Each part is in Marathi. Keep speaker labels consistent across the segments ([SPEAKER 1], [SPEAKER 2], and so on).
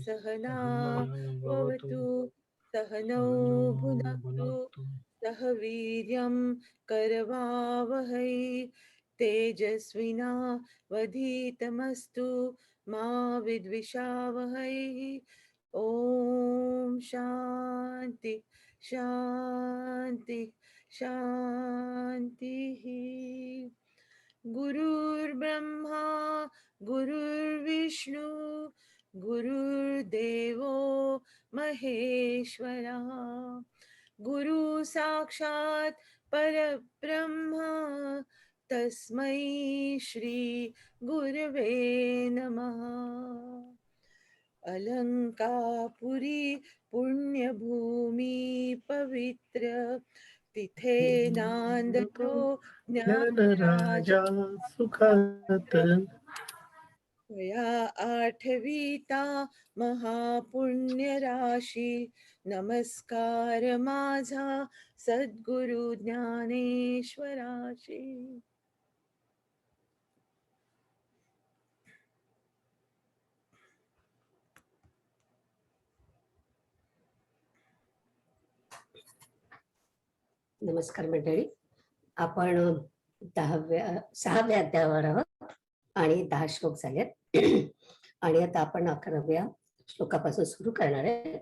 [SPEAKER 1] सहना भवतु सहनौ भुनक्तु सह वीर्यं करवावहै तेजस्विनावधीतमस्तु मा विद्विषावहै। ओम शांति शांति शांति। गुरुर्ब्रह्मा गुरुर्विष्णु गुरुर्देवो महेश्वरः गुरु साक्षात् परब्रह्म तस्मै श्री गुरवे नमः। अलंकापुरी पुण्यभूमि पवित्र तिथे नांदतो
[SPEAKER 2] ज्ञानराजा सुखात
[SPEAKER 1] या आठवीता महापुण्य राशी नमस्कार माझा सद्गुरु ज्ञानेश्वराशी।
[SPEAKER 3] नमस्कार मंडळी, आपण 6व्या अध्यायावर आहोत आणि 10 श्लोक झालेत आणि आता आपण 11व्या श्लोकापासून सुरू करणार आहे.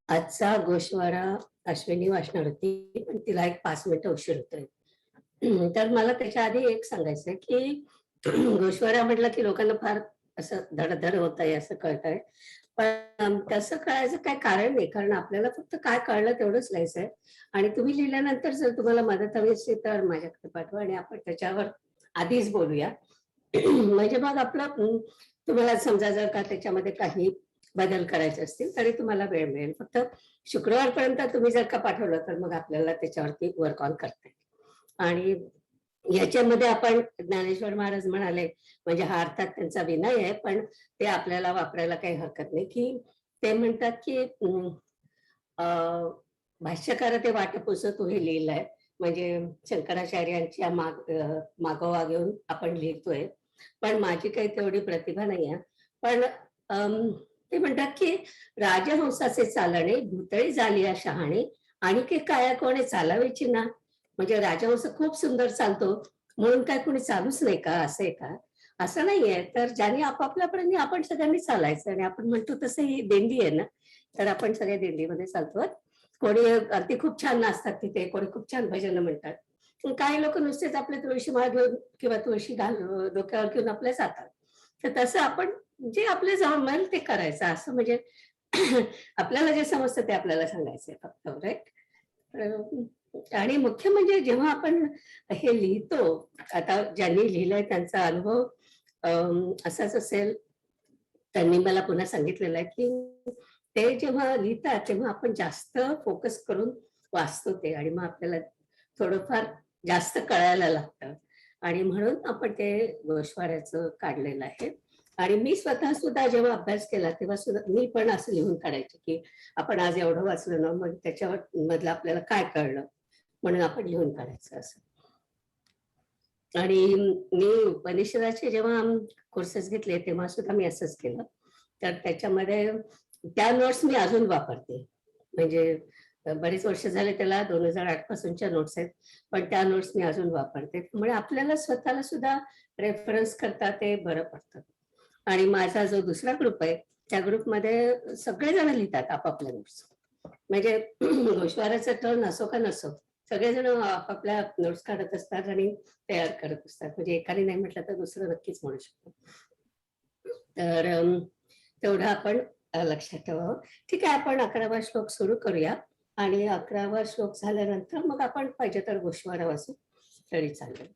[SPEAKER 3] आजचा गोषवारा अश्विनी वाचणार होती, पण तिला एक 5 मिनिटं उशीर होतोय. तर मला त्याच्या आधी एक सांगायचंय की गोषवारा म्हटलं की लोकांना फार असं धडधड होत आहे असं कळतंय, पण तसं कळायचं काय कारण नाही, कारण आपल्याला फक्त काय कळलं तेवढंच लिहायचंय. आणि तुम्ही लिहिल्यानंतर जर तुम्हाला मदत हवी असेल तर माझ्याकडे पाठवा आणि आपण त्याच्यावर आधीच बोलूया. म्हणजे मग आपलं तुम्हाला समजा जर का त्याच्यामध्ये काही बदल करायचे असतील तरी तुम्हाला वेळ मिळेल. फक्त शुक्रवारपर्यंत तुम्ही जर का पाठवलं तर मग आपल्याला त्याच्यावरती वर्क ऑन करता येईल. आणि याच्यामध्ये आपण ज्ञानेश्वर महाराज म्हणाले, म्हणजे हा अर्थात त्यांचा विनय आहे, पण ते आपल्याला वापरायला काही हरकत नाही, की ते म्हणतात की भाष्यकार ते वाटपुसत हे लिहिलंय, म्हणजे शंकराचार्यांच्या मागोवा घेऊन आपण लिहितोय, पण माझी काही तेवढी प्रतिभा नाही आहे. पण ते म्हणतात की राजहंसाचे चालणे भूतळी झाली या शहाणे आणि के काया कोणे चालावेची ना. म्हणजे राजहंस खूप सुंदर चालतो म्हणून काय कोणी चालूच नाही का, असं आहे का? असं नाहीये. तर ज्यांनी आपापल्यापर्यंत आपण सगळ्यांनी चालायचं, आणि आपण म्हणतो तसं ही दिंडी आहे ना, तर आपण सगळ्या दिंडीमध्ये चालतो. कोणी अगदी खूप छान नाचतात तिथे, कोणी खूप छान भजन म्हणतात, काही लोक नुसतेच आपले तुळशी माळ घेऊन किंवा तुळशी डोक्यावर घेऊन आपल्या जातात. तर तसं आपण जे आपले जमेल ते करायचं, असं म्हणजे आपल्याला जे समजतं ते आपल्याला सांगायचंय फक्त, राईट. आणि मुख्य म्हणजे जेव्हा आपण हे लिहितो, आता ज्यांनी लिहिलंय त्यांचा अनुभव असाच असेल. त्यांनी मला पुन्हा सांगितलेलं आहे की ते जेव्हा लिहितात तेव्हा आपण जास्त फोकस करून वाचतो ते, आणि मग आपल्याला थोडंफार जास्त कळायला लागतं, आणि म्हणून आपण ते गोषवाऱ्याचं काढलेलं आहे. आणि मी स्वतः सुद्धा जेव्हा अभ्यास केला तेव्हा सुद्धा मी पण असं लिहून काढायचे की आपण आज एवढं वाचलं ना, मग त्याच्यावर मधलं आपल्याला काय कळलं म्हणून आपण लिहून काढायचं असं. आणि मी उपनिषदाचे जेव्हा कोर्सेस घेतले तेव्हा सुद्धा मी असंच केलं. तर त्याच्यामध्ये त्या नोट्स मी अजून वापरते, म्हणजे बरेच वर्ष झाले त्याला, 2008 पासूनच्या नोट्स आहेत, पण त्या नोट्स मी अजून वापरते. त्यामुळे आपल्याला स्वतःला सुद्धा रेफरन्स करता ते बरं पडतं. आणि माझा जो दुसरा ग्रुप आहे त्या ग्रुपमध्ये सगळेजण लिहितात आपापल्या नोट्स, म्हणजे गोषवाऱ्याचा टर्न असो का नसो, सगळेजण आपापल्या नोट्स काढत असतात आणि तयार करत असतात. म्हणजे एकाने नाही म्हटलं तर दुसरं नक्कीच म्हणू शकतो. तर तेवढं आपण लक्षात ठेवावं. ठीक आहे, आपण 11वा श्लोक सुरू करूया, आणि 11वा श्लोक झाल्यानंतर मग आपण पाहिजे तर गोषवारा वाचू तरी चालेल.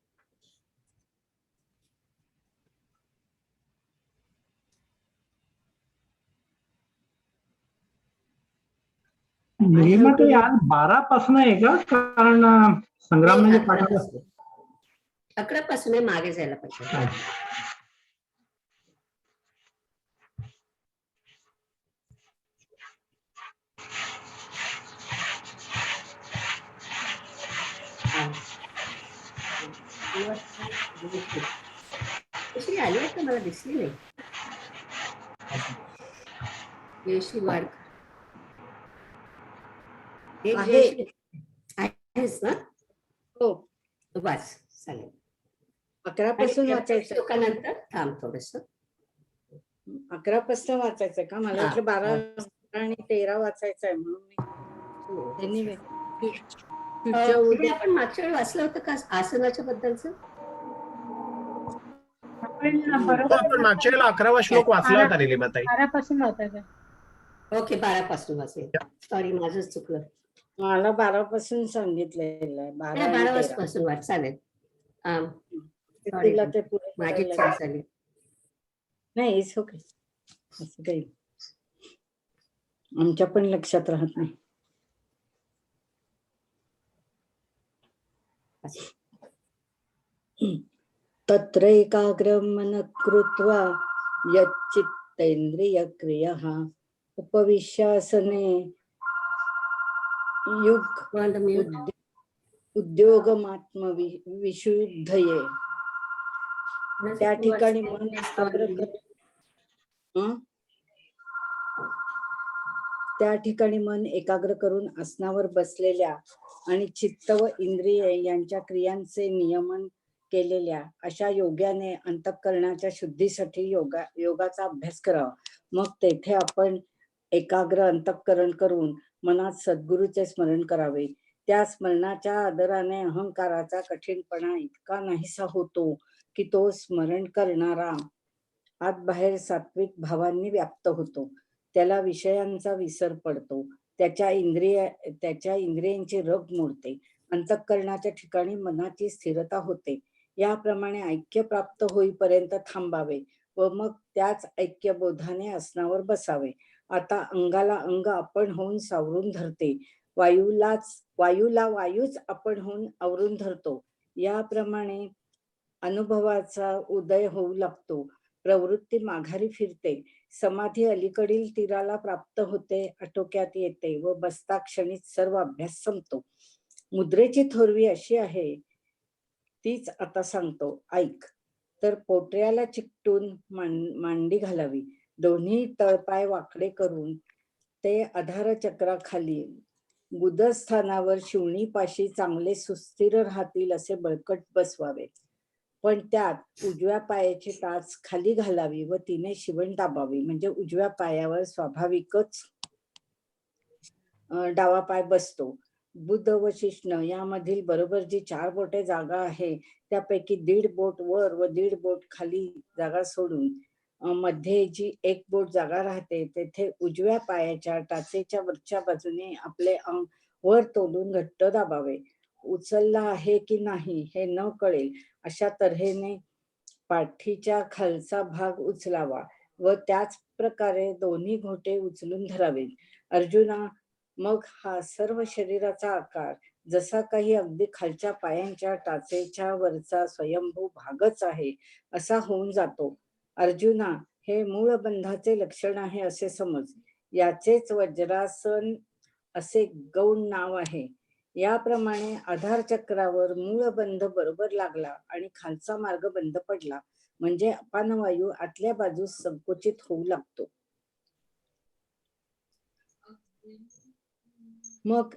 [SPEAKER 2] महिमा ते आज 12 पासून आहे का? कारण संग्राम म्हणजे
[SPEAKER 3] 11 पासून मागे जायला पाहिजे. कशी आली आहे का मला दिसली नाही. जयश्री वाडकर आहेस ना?
[SPEAKER 4] हो.
[SPEAKER 3] वाच चालेल.
[SPEAKER 4] 11 पासून वाचायचं.
[SPEAKER 3] श्लोकानंतर थांब थोडस.
[SPEAKER 4] 11 पासून वाचायचंय का? मला वाटलं 12 आणि 13 वाचायचं आहे म्हणून मी
[SPEAKER 3] आपण मागच्या वेळी वाचलं होतं का आसनाच्या बद्दलचं?
[SPEAKER 2] आपण मागच्या वेळेला 11वा श्लोक वाचला होता नीलिमाताई.
[SPEAKER 5] 12 पासून वाचायचं.
[SPEAKER 3] ओके 12 पासून वाचेल. सॉरी माझंच चुकलं.
[SPEAKER 4] मला 12 पासून सांगितलेलं आहे.
[SPEAKER 3] 12 पासून वाच चालेल.
[SPEAKER 4] तुला ते पुढे
[SPEAKER 3] माझी चूक झाली.
[SPEAKER 4] नाही इट्स ओके. असं काही आमच्या पण लक्षात राहत नाही. तत्र एकाग्रं मनः कृत्वा यच्चित्तेन्द्रिय क्रियः उपविश्यासने उद्योगमात्मविशुद्धये. त्या ठिकाणी मन एकाग्र त्या ठिकाणी मन एकाग्र करून आसनावर बसलेल्या आणि चित्त व इंद्रिये यांच्या क्रियांचे नियमन केलेल्या अशा योग्याने अंतःकरणाच्या शुद्धीसाठी योगाचा अभ्यास करावा. मग तेथे आपण एकाग्र अंतःकरण करून मनात सद्गुरूचे स्मरण करावे. त्या स्मरणाच्या आदराने अहंकाराचा कठीणपणा इतका नाहीसा होतो की तो स्मरण करणारा आत बाहेर सात्विक भावांनी व्याप्त होतो. त्याला विषयांचा विसर पडतो. त्याच्या इंद्रियांची रग मोडते. अंतःकरणाच्या ठिकाणी मनाची स्थिरता होते. याप्रमाणे ऐक्य प्राप्त होईपर्यंत थांबावे व मग त्याच ऐक्यबोधाने आसनावर बसावे. आता अंगाला अंग आपण होऊन सावरून धरते. वायूला वायूच आपण होऊन आवरून धरतो. याप्रमाणे अनुभवाचा उदय होऊ लागतो. प्रवृत्ती माघारी फिरते. समाधी अलीकडील तीराला प्राप्त होते, आटोक्यात येते व बसता क्षणीच सर्व अभ्यास संपतो. मुद्रेची थोरवी अशी आहे तीच आता सांगतो, ऐक. तर पोटऱ्याला चिकटून मांडी घालावी. दोन्ही तळपाय वाकडे करून ते आधार चक्राखाली गुदस्थानावर शिवणीपाशी चांगले सुस्थिर राहतील असे बळकट बसवावे. पण त्यात उजव्या पायाची टाच खाली घालावी व तिने शिवण दाबावी. म्हणजे उजव्या पायावर स्वाभाविकच डावा पाय बसतो. बुध व शिष्ण यामधील बरोबर जी 4 बोटे जागा आहे त्यापैकी 1.5 बोट वर व 1.5 बोट खाली जागा सोडून मध्ये जी 1 बोट जागा राहते तेथे उजव्या पायाच्या टाचेच्या वरच्या बाजूने आपले अंग वर तोलून घट्ट दाबावे. उचलला आहे की नाही हे न कळेल अशा तऱ्हेने पाठीच्या खालचा भाग उचलावा व त्याच प्रकारे दोन्ही घोटे उचलून धरावे. अर्जुना, मग हा सर्व शरीराचा आकार जसा काही अगदी खालच्या पायांच्या टाचेच्या वरचा स्वयंभू भागच आहे असा होऊन जातो. अर्जुना, हे मूळ बंधाचे लक्षण आहे असे समज. याचेच वज्रासन असे गौण नाव आहे. याप्रमाणे आधार चक्रावर मूळ बंध बरोबर लागला आणि खालचा मार्ग बंद पडला म्हणजे अपानवायू आतल्या बाजूस संकुचित होऊ लागतो. मग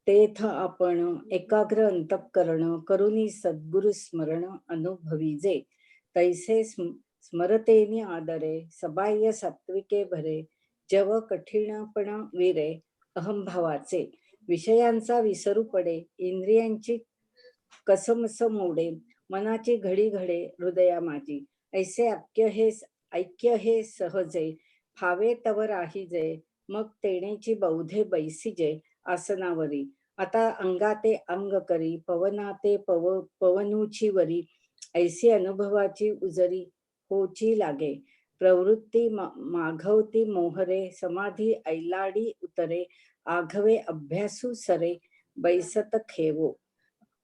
[SPEAKER 4] तेथ आपण एकाग्र अंतःकरण करूनी सद्गुरु स्मरण अनुभवीजे. तैसे स्मरतेनी आदरे सबाह्य सात्विके भरे जव कठीणपण वीरे अहंभावाचे. विषयांचा विसरू पडे, इंद्रियांची कसमस मोडे, मनाची घडी घडे हृदया माझी. ऐसे ऐक्य हे सहजे फावे तव राहीजे. मग तेणेची बौधे बैसिजे आसनावरी. आता अंगाते अंग करी पवनाते पवनूची वरी. ऐसी अनुभवाची उजरी होची लागे. प्रवृत्ती माघवती मोहरे, समाधी ऐलाडी उतरे, आघवे अभ्यासू सरे, बैसत खेवो.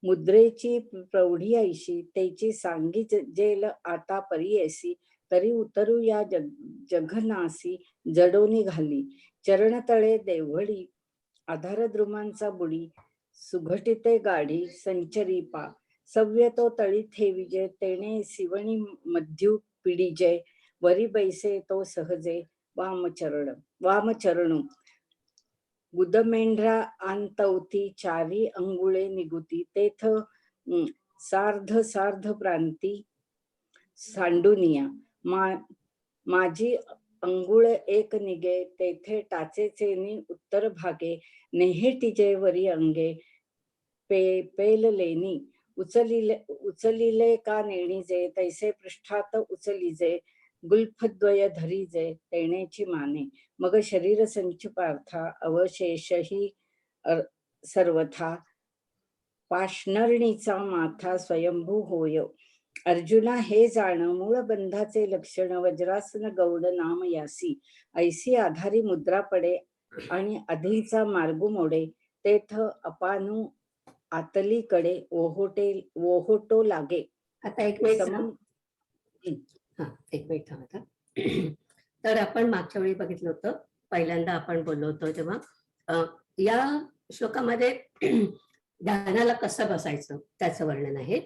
[SPEAKER 4] मुद्रेची प्रौढी ऐशी, तेची सांगी जेल आता परियेसी, तरी उतरू या जघनासी, जडोनी घाली. चरणतळे देवळी, आधार द्रुमांचा बुडी, सुघटिते गाढी संचरी पा, सव्य तो तळी ठेविजे, तेणे शिवणी मध्यू पिढीजे, वरी बैसे तो सहजे, वामचरणू. गुदमेंढरा आंतवती, चारी अंगुळे निगुती, तेथ सार्ध सार्ध प्रांती सांडुनिया. माझी अंगुळ एक निगे, तेथे टाचेचे नि उत्तर भागे, नेहेटिजे वरी अंगे, पेल लेनी. उचलिले का नेणीजे, तैसे पृष्ठात उचलिजे, गुल्फद्वय धरीजे, तेणेची माने. मग शरीर संच पार्था, अवशेषही सर्वथा, पाषणरणीचा माथा स्वयंभू होय. अर्जुना हे जाण, मूळ बंधाचे लक्षण, वज्रासन गौड नाम यासी, ऐसी आधारी मुद्रा पडे, आणि अधीचा मार्गू मोडे, तेथ अपानू आतलीकडे ओहोटो लागे.
[SPEAKER 3] आता एक मिनिट थांबा. तर आपण मागच्या वेळी बघितलं होतं, पहिल्यांदा आपण बोललो होतो तेव्हा या श्लोकामध्ये ध्यानाला कसं बसायचं त्याचं वर्णन आहे.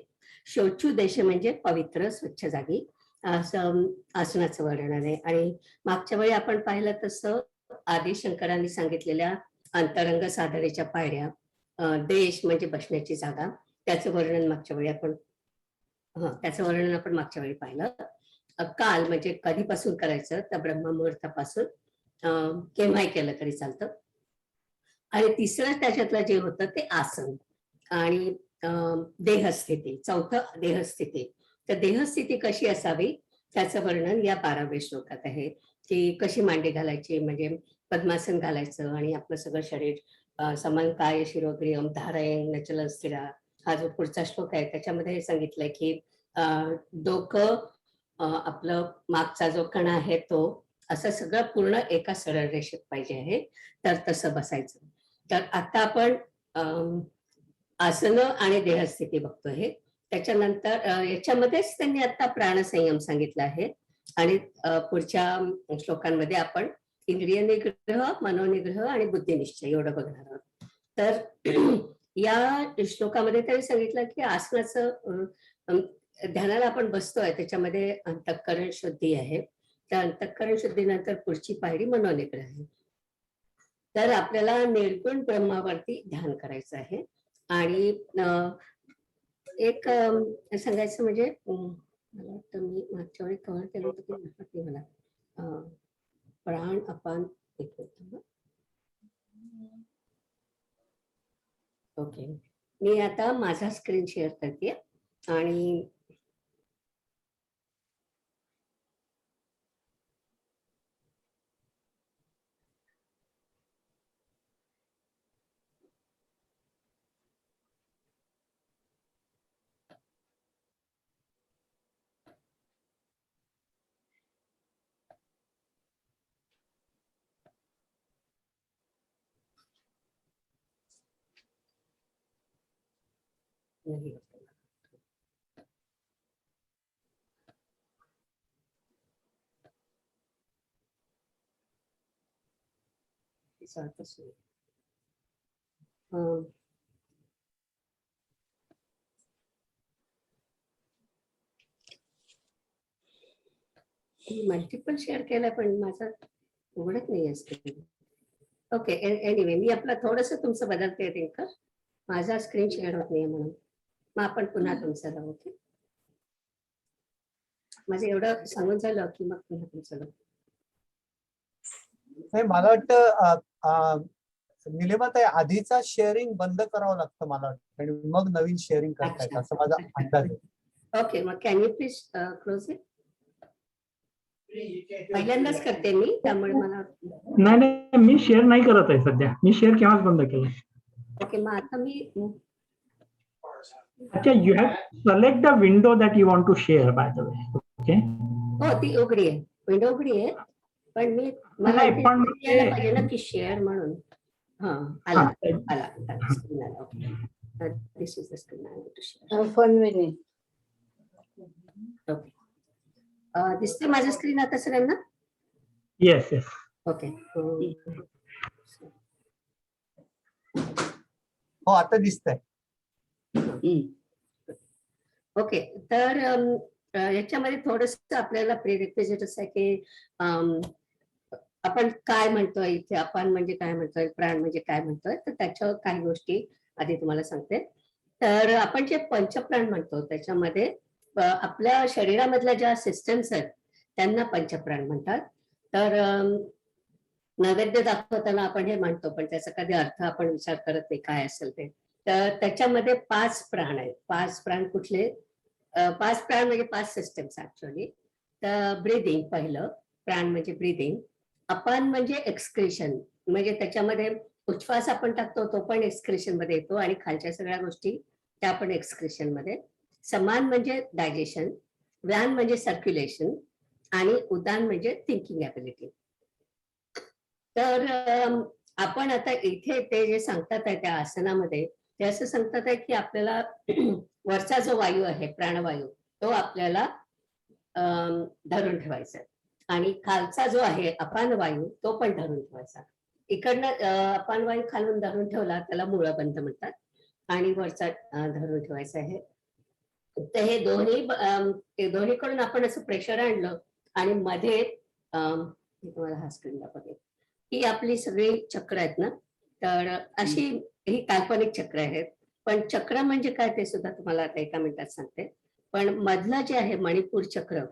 [SPEAKER 3] शौचुदेश म्हणजे पवित्र स्वच्छ जागी असं आसनाचं वर्णन आहे. आणि मागच्या वेळी आपण पाहिलं तसं आदी शंकरांनी सांगितलेल्या अंतरंग साधनेच्या पायऱ्या, देश म्हणजे बसण्याची जागा, त्याचं वर्णन मागच्या वेळी आपण मागच्या वेळी पाहिलं. काल म्हणजे कधीपासून करायचं, तर ब्रह्ममुहूर्तापासून केव्हाही केलं तरी चालतं. आणि तिसरं त्याच्यातलं जे होतं ते आसन आणि देहस्थिती, चौथं देहस्थिती. तर देहस्थिती कशी असावी त्याचं वर्णन या 12व्या श्लोकात आहे, की कशी मांडी घालायची, म्हणजे पद्मासन घालायचं आणि आपलं सगळं शरीर समान काय शिरोग्रियम धारयन नचल स्थिरा. हा जो पुढचा श्लोक आहे त्याच्यामध्ये हे सांगितलंय की डोकं आपलं मागचा जो कणा आहे तो असं सगळं पूर्ण एका सरळ रेषेत पाहिजे आहे, तर तसं बसायचं. तर आता आपण आसन आणि देहस्थिती बघतोय. त्याच्यानंतर याच्यामध्येच त्यांनी आता प्राणसंयम सांगितलं आहे आणि पुढच्या श्लोकांमध्ये आपण इंद्रिय निग्रह, मनोनिग्रह आणि बुद्धिनिश्चय एवढं बघणार आहोत. तर या श्लोकामध्ये त्यांनी सांगितलं की आसनाचं ध्यानाला आपण बसतोय त्याच्यामध्ये अंतःकरण शुद्धी आहे. त्या अंतःकरण शुद्धीनंतर पुढची पायरी मनोनिग्रह आहे. तर आपल्याला निर्गुण ब्रह्मावरती ध्यान करायचं आहे. आणि एक सांगायचं म्हणजे मला वाटतं मी मागच्या वेळी कव्हर केलं होतं की मला प्राण अपान. ओके, मी आता माझा स्क्रीन शेअर करते आणि नाही मल्टिपल शेअर केलं पण माझा उघडत नाही स्क्रीन. ओके, एनिवे मी आपलं थोडस तुमचं बदलते रिंकर, माझा स्क्रीन शेअर होत नाही म्हणून. मग आपण पुन्हा तुमचं लावू. ओके, माझं एवढं सांगून झालं की मग पुन्हा तुमचं लावू.
[SPEAKER 5] मला वाटतं निलिमाताई आधीचा शेअरिंग बंद करावं लागतं मला वाटतं आणि मग नवीन शेअरिंग करता येतं असं माझा अंदाज आहे.
[SPEAKER 3] ओके, मग can you please close it. पहिल्यांदाच करते मी, त्यामुळे मला
[SPEAKER 2] नाही मी शेअर नाही करत आहे सध्या, मी शेअर केव्हाच बंद केलं.
[SPEAKER 3] ओके, मग आता मी
[SPEAKER 2] अच्छा, you have select the window that you want to share by the way. Okay,
[SPEAKER 3] हो ती उघडी आहे, विंडो उघडी आहे, पण मला
[SPEAKER 2] नाही,
[SPEAKER 3] इथे
[SPEAKER 2] पण
[SPEAKER 3] यायला पाहिजे ना की शेअर म्हणून. हा, आला स्क्रीन आला. Okay, this is the screen I want to share.
[SPEAKER 4] फनविनी
[SPEAKER 3] ओके, दिसते माझं स्क्रीन आता सगळ्यांना?
[SPEAKER 2] Yes yes.
[SPEAKER 3] ओके,
[SPEAKER 5] हो आता दिसतंय.
[SPEAKER 3] ओके. तर याच्यामध्ये थोडस आपल्याला प्रिरिक्विजिट्स आहे की आपण काय म्हणतोय इथे, आपण म्हणजे काय म्हणतोय, प्राण म्हणजे काय म्हणतोय, तर त्याच्यावर काही गोष्टी आधी तुम्हाला सांगते. तर आपण जे पंचप्राण म्हणतो त्याच्यामध्ये आपल्या शरीरामधल्या ज्या सिस्टम्स आहेत त्यांना पंचप्राण म्हणतात. तर नैवेद्य दाखवताना आपण हे म्हणतो, पण त्याचा कधी अर्थ आपण विचार करत नाही काय असेल ते. तर त्याच्यामध्ये 5 प्राण आहेत. 5 प्राण कुठले? 5 प्राण म्हणजे 5 सिस्टम्स ऍक्च्युअली. तर ब्रीदिंग पहिलं प्राण म्हणजे ब्रीदिंग. अपान म्हणजे एक्सक्रेशन, म्हणजे त्याच्यामध्ये उच्छ्वास आपण टाकतो तो पण एक्सक्रेशन मध्ये येतो आणि खालच्या सगळ्या गोष्टी त्या पण एक्सक्रेशन मध्ये. समान म्हणजे डायजेशन, व्यान म्हणजे सर्क्युलेशन आणि उदान म्हणजे थिंकिंग ॲबिलिटी. तर आपण आता इथे ते जे सांगतात आहे त्या आसनामध्ये ते असं सांगतात आहे की आपल्याला वरचा जो वायू आहे प्राणवायू तो आपल्याला धरून ठेवायचा आणि खालचा जो आहे अपान वायू तो पण धरून ठेवायचा. इकडनं अपान वायू खालून धरून ठेवला त्याला मूळबंध म्हणतात आणि वरचा धरून ठेवायचा आहे. तर हे दोन्हीकडून आपण असं प्रेशर आणलं आणि मध्ये तुम्हाला हा स्क्रीन दाखवते ही आपली सगळी चक्र आहेत ना, तर अशी ही काल्पनिक चक्र आहेत. पण चक्र म्हणजे काय ते सुद्धा तुम्हाला आता एका मिनिटात सांगते. पण मधलं जे आहे मणिपूर चक्र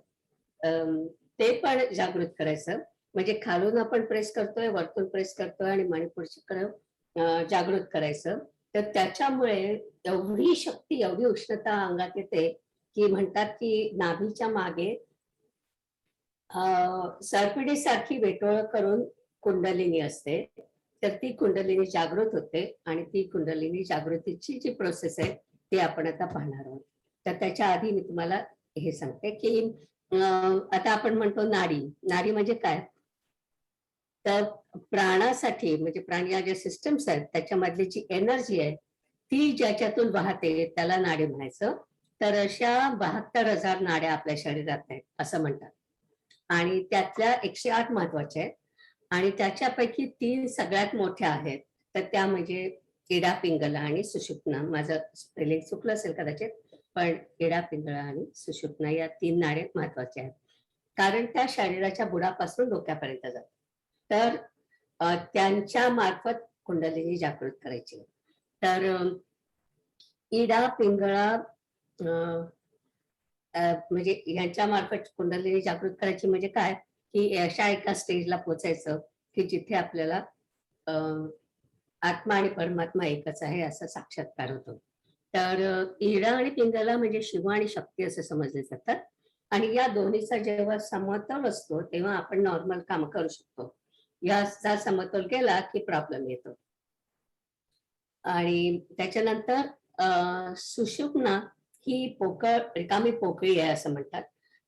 [SPEAKER 3] ते पण जागृत करायचं. म्हणजे खालून आपण प्रेस करतोय, वरतून प्रेस करतोय आणि मणिपूर चक्र जागृत करायचं. तर त्याच्यामुळे एवढी शक्ती, एवढी उष्णता अंगात येते की म्हणतात की नाभीच्या मागे सरपिडीसारखी वेटोळ करून कुंडलिनी असते. तर ती कुंडलिनी जागृत होते आणि ती कुंडलिनी जागृतीची जी प्रोसेस आहे ती आपण आता पाहणार आहोत. तर त्याच्या आधी मी तुम्हाला हे सांगते की आता आपण म्हणतो नाडी. नाडी म्हणजे काय? तर प्राणासाठी म्हणजे प्राण या ज्या सिस्टम्स आहेत त्याच्यामधली जी एनर्जी आहे ती ज्याच्यातून वाहते त्याला नाडी म्हणायचं. तर अशा 72,000 नाड्या आपल्या शरीरात आहेत असं म्हणतात आणि त्यातल्या 108 महत्वाच्या आहेत आणि त्याच्यापैकी 3 सगळ्यात मोठ्या आहेत. तर त्या म्हणजे इडा पिंगला आणि सुषुप्ना. माझं स्पेलिंग चुकलं असेल कदाचित, पण इडा पिंगळा आणि सुषुप्ना या 3 नाड्या महत्वाच्या आहेत कारण त्या शरीराच्या बुडापासून डोक्यापर्यंत जातात. तर त्यांच्या मार्फत कुंडलिनी जागृत करायची. तर इडा पिंगळा म्हणजे यांच्या मार्फत कुंडलिनी जागृत करायची म्हणजे काय की अशा एका स्टेजला पोचायचं की जिथे आपल्याला आत्मा आणि परमात्मा एकच आहे असा साक्षात्कार होतो. तर इडा आणि पिंगला म्हणजे शिव आणि शक्ती असे समजले जातात आणि या दोन्हीचा जेव्हा समतोल असतो तेव्हा आपण नॉर्मल काम करू शकतो. याचा समतोल गेला की प्रॉब्लेम येतो. आणि त्याच्यानंतर सुषुप्ना ही रिकामी पोकळी आहे असं म्हणतात.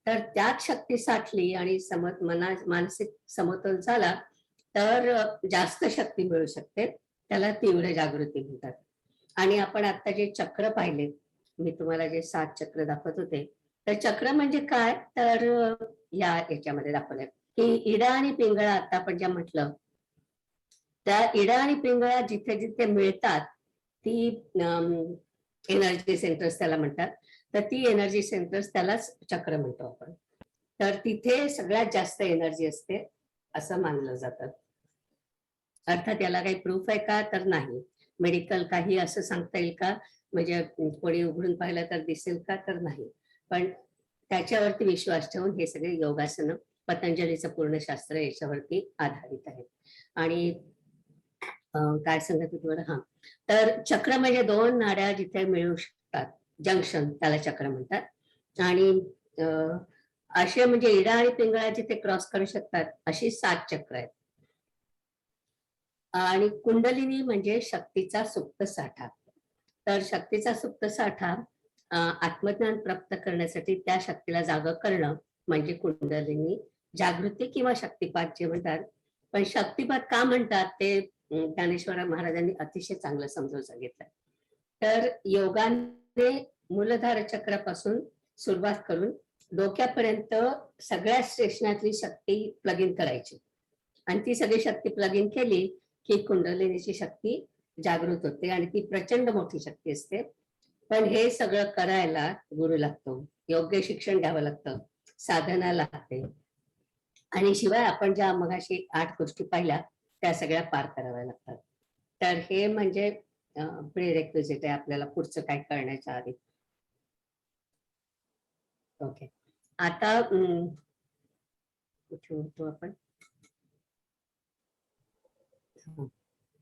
[SPEAKER 3] तर त्यात शक्ती साठली आणि मानसिक समतोल झाला तर जास्त शक्ती मिळू शकते. त्याला तीव्र जागृती म्हणतात. आणि आपण आता जे चक्र पाहिले, मी तुम्हाला जे 7 चक्र दाखवत होते, तर चक्र म्हणजे काय तर याच्यामध्ये दाखवलंय की इडा आणि पिंगळा आता आपण ज्या म्हटलं त्या इडा आणि पिंगळा जिथे जिथे मिळतात ती एनर्जी सेंटर्स त्याला म्हणतात. तर ती एनर्जी सेंटर्स त्यालाच चक्र म्हणतो आपण. तर तिथे सगळ्यात जास्त एनर्जी असते असं मानलं जातं. अर्थात याला काही प्रूफ आहे का तर नाही. मेडिकल काही असं सांगता येईल का म्हणजे कोणी उघडून पाहिलं तर दिसेल का तर नाही. पण त्याच्यावरती विश्वास ठेवून हे सगळे योगासनं पतंजलीचं पूर्ण शास्त्र याच्यावरती आधारित आहे. आणि काय सांगत होते बरं, हा तर चक्र म्हणजे 2 नाड्या जिथे मिळू शकतात जंक्शन त्याला चक्र म्हणतात. आणि असे म्हणजे इडा आणि पिंगळा जिथे क्रॉस करू शकतात अशी 7 चक्र आहेत. आणि कुंडलिनी म्हणजे शक्तीचा सुप्त साठा. तर शक्तीचा सुप्त साठा आत्मज्ञान प्राप्त करण्यासाठी त्या शक्तीला जाग करणं म्हणजे कुंडलिनी जागृती किंवा शक्तिपात जे म्हणतात. पण शक्तिपात का म्हणतात ते ज्ञानेश्वर महाराजांनी अतिशय चांगलं समजून सांगितलं. तर योगाने मूलधार चक्रापासून सुरुवात करून डोक्यापर्यंत सगळ्या स्टेशनातली शक्ती प्लग इन करायची, आणि ती सगळी शक्ती प्लग इन केली की कुंडलिनीची शक्ती जागृत होते, आणि ती प्रचंड मोठी शक्ती असते. पण हे सगळं करायला गुरु लागतो, योग्य शिक्षण घ्यावं लागतं, साधना लागते, आणि शिवाय आपण ज्या मगाशी 8 गोष्टी पाहिल्या त्या सगळ्या पार कराव्या लागतात. तर हे म्हणजे प्रिरेक्विजिट आहे आपल्याला पुढचं काय करण्याच्या आधी. ओके, आता कुठे होतो आपण?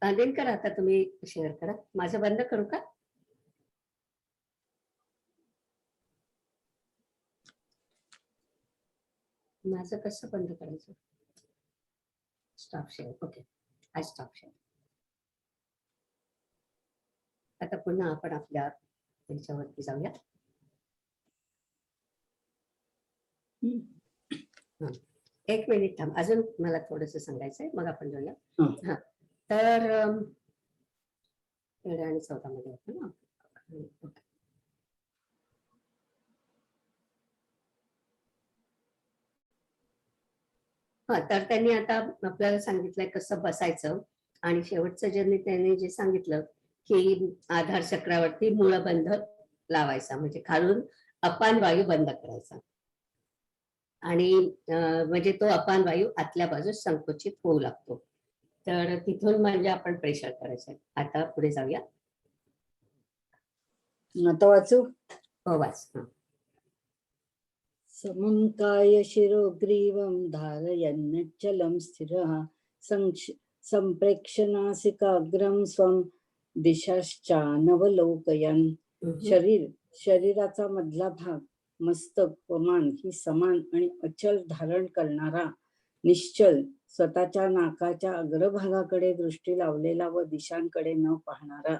[SPEAKER 3] दिनकर, आता तुम्ही शेअर करा. माझं बंद करू का? माझं कसं बंद करायचं? Stop share. Okay, I stop share. आता पुन्हा आपण आपल्या याच्यावरती जाऊया. एक मिनिट थांब, अजून मला थोडस सांगायचंय, मग आपण जाऊया. हा, तर 13 आणि 14 मध्ये होतं ना. हा, तर त्यांनी आता आपल्याला सांगितलंय कसं बसायचं, आणि शेवटचं ज्यांनी त्यांनी जे सांगितलं की आधार चक्रावरती मूळबंध लावायचा, म्हणजे खालून अपान वायू बंद करायचा, आणि म्हणजे तो अपान वायू आतल्या बाजूस संकुचित होऊ लागतो. तर तिथून म्हणजे आपण प्रेशर करायचं. आता पुढे जाऊया.
[SPEAKER 4] आता वाचू.
[SPEAKER 3] हो, वाच.
[SPEAKER 4] समं काय शिरो ग्रीवं धारयन्नचलं स्थिरः संप्रेक्षनासिकाग्रं स्वं दिशाश्चानवलोकयन्. शरीराचा मधला भाग, मस्तक व मान ही समान आणि अचल धारण करणारा, निश्चल, स्वतःच्या नाकाच्या अग्रभागाकडे दृष्टी लावलेला व दिशांकडे न पाहणारा.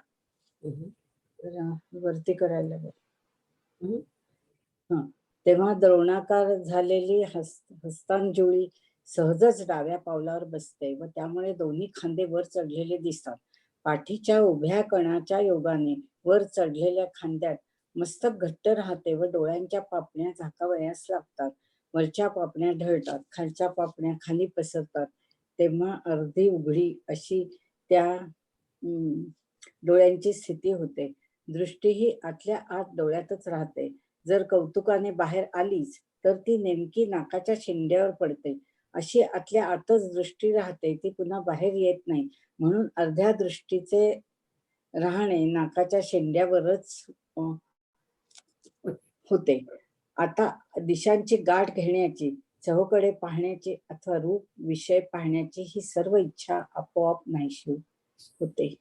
[SPEAKER 4] वरती करायला लागेल. तेव्हा द्रोणाकार झालेली हस्तांजुळी सहजच डाव्या पावलावर बसते व त्यामुळे दोन्ही खांदे वर चढलेले दिसतात. पाठीच्या उभ्या कणाच्या योगाने वर चढलेल्या खांद्यात मस्तक घट्ट राहते व डोळ्यांच्या पापण्या झाकावयास लागतात. वरच्या पापण्या ढळतात, खालच्या पापण्या खाली पसरतात. तेव्हा अर्धी उघडी अशी त्या डोळ्यांची स्थिती होते. दृष्टी ही आतल्या आत डोळ्यातच राहते. जर कौतुकाने बाहेर आलीच तर ती नेमकी नाकाच्या शेंड्यावर पडते. अशी आतल्या आतच दृष्टी राहते, ती पुन्हा बाहेर येत नाही. म्हणून अर्ध्या दृष्टीचे राहणे नाकाच्या शेंड्यावरच होते. आता दिशांची गाठ घेण्याची, चहूकडे पाहण्याची अथवा रूप विषय पाहण्याची ही सर्व इच्छा आपोआप नाहीशी होते.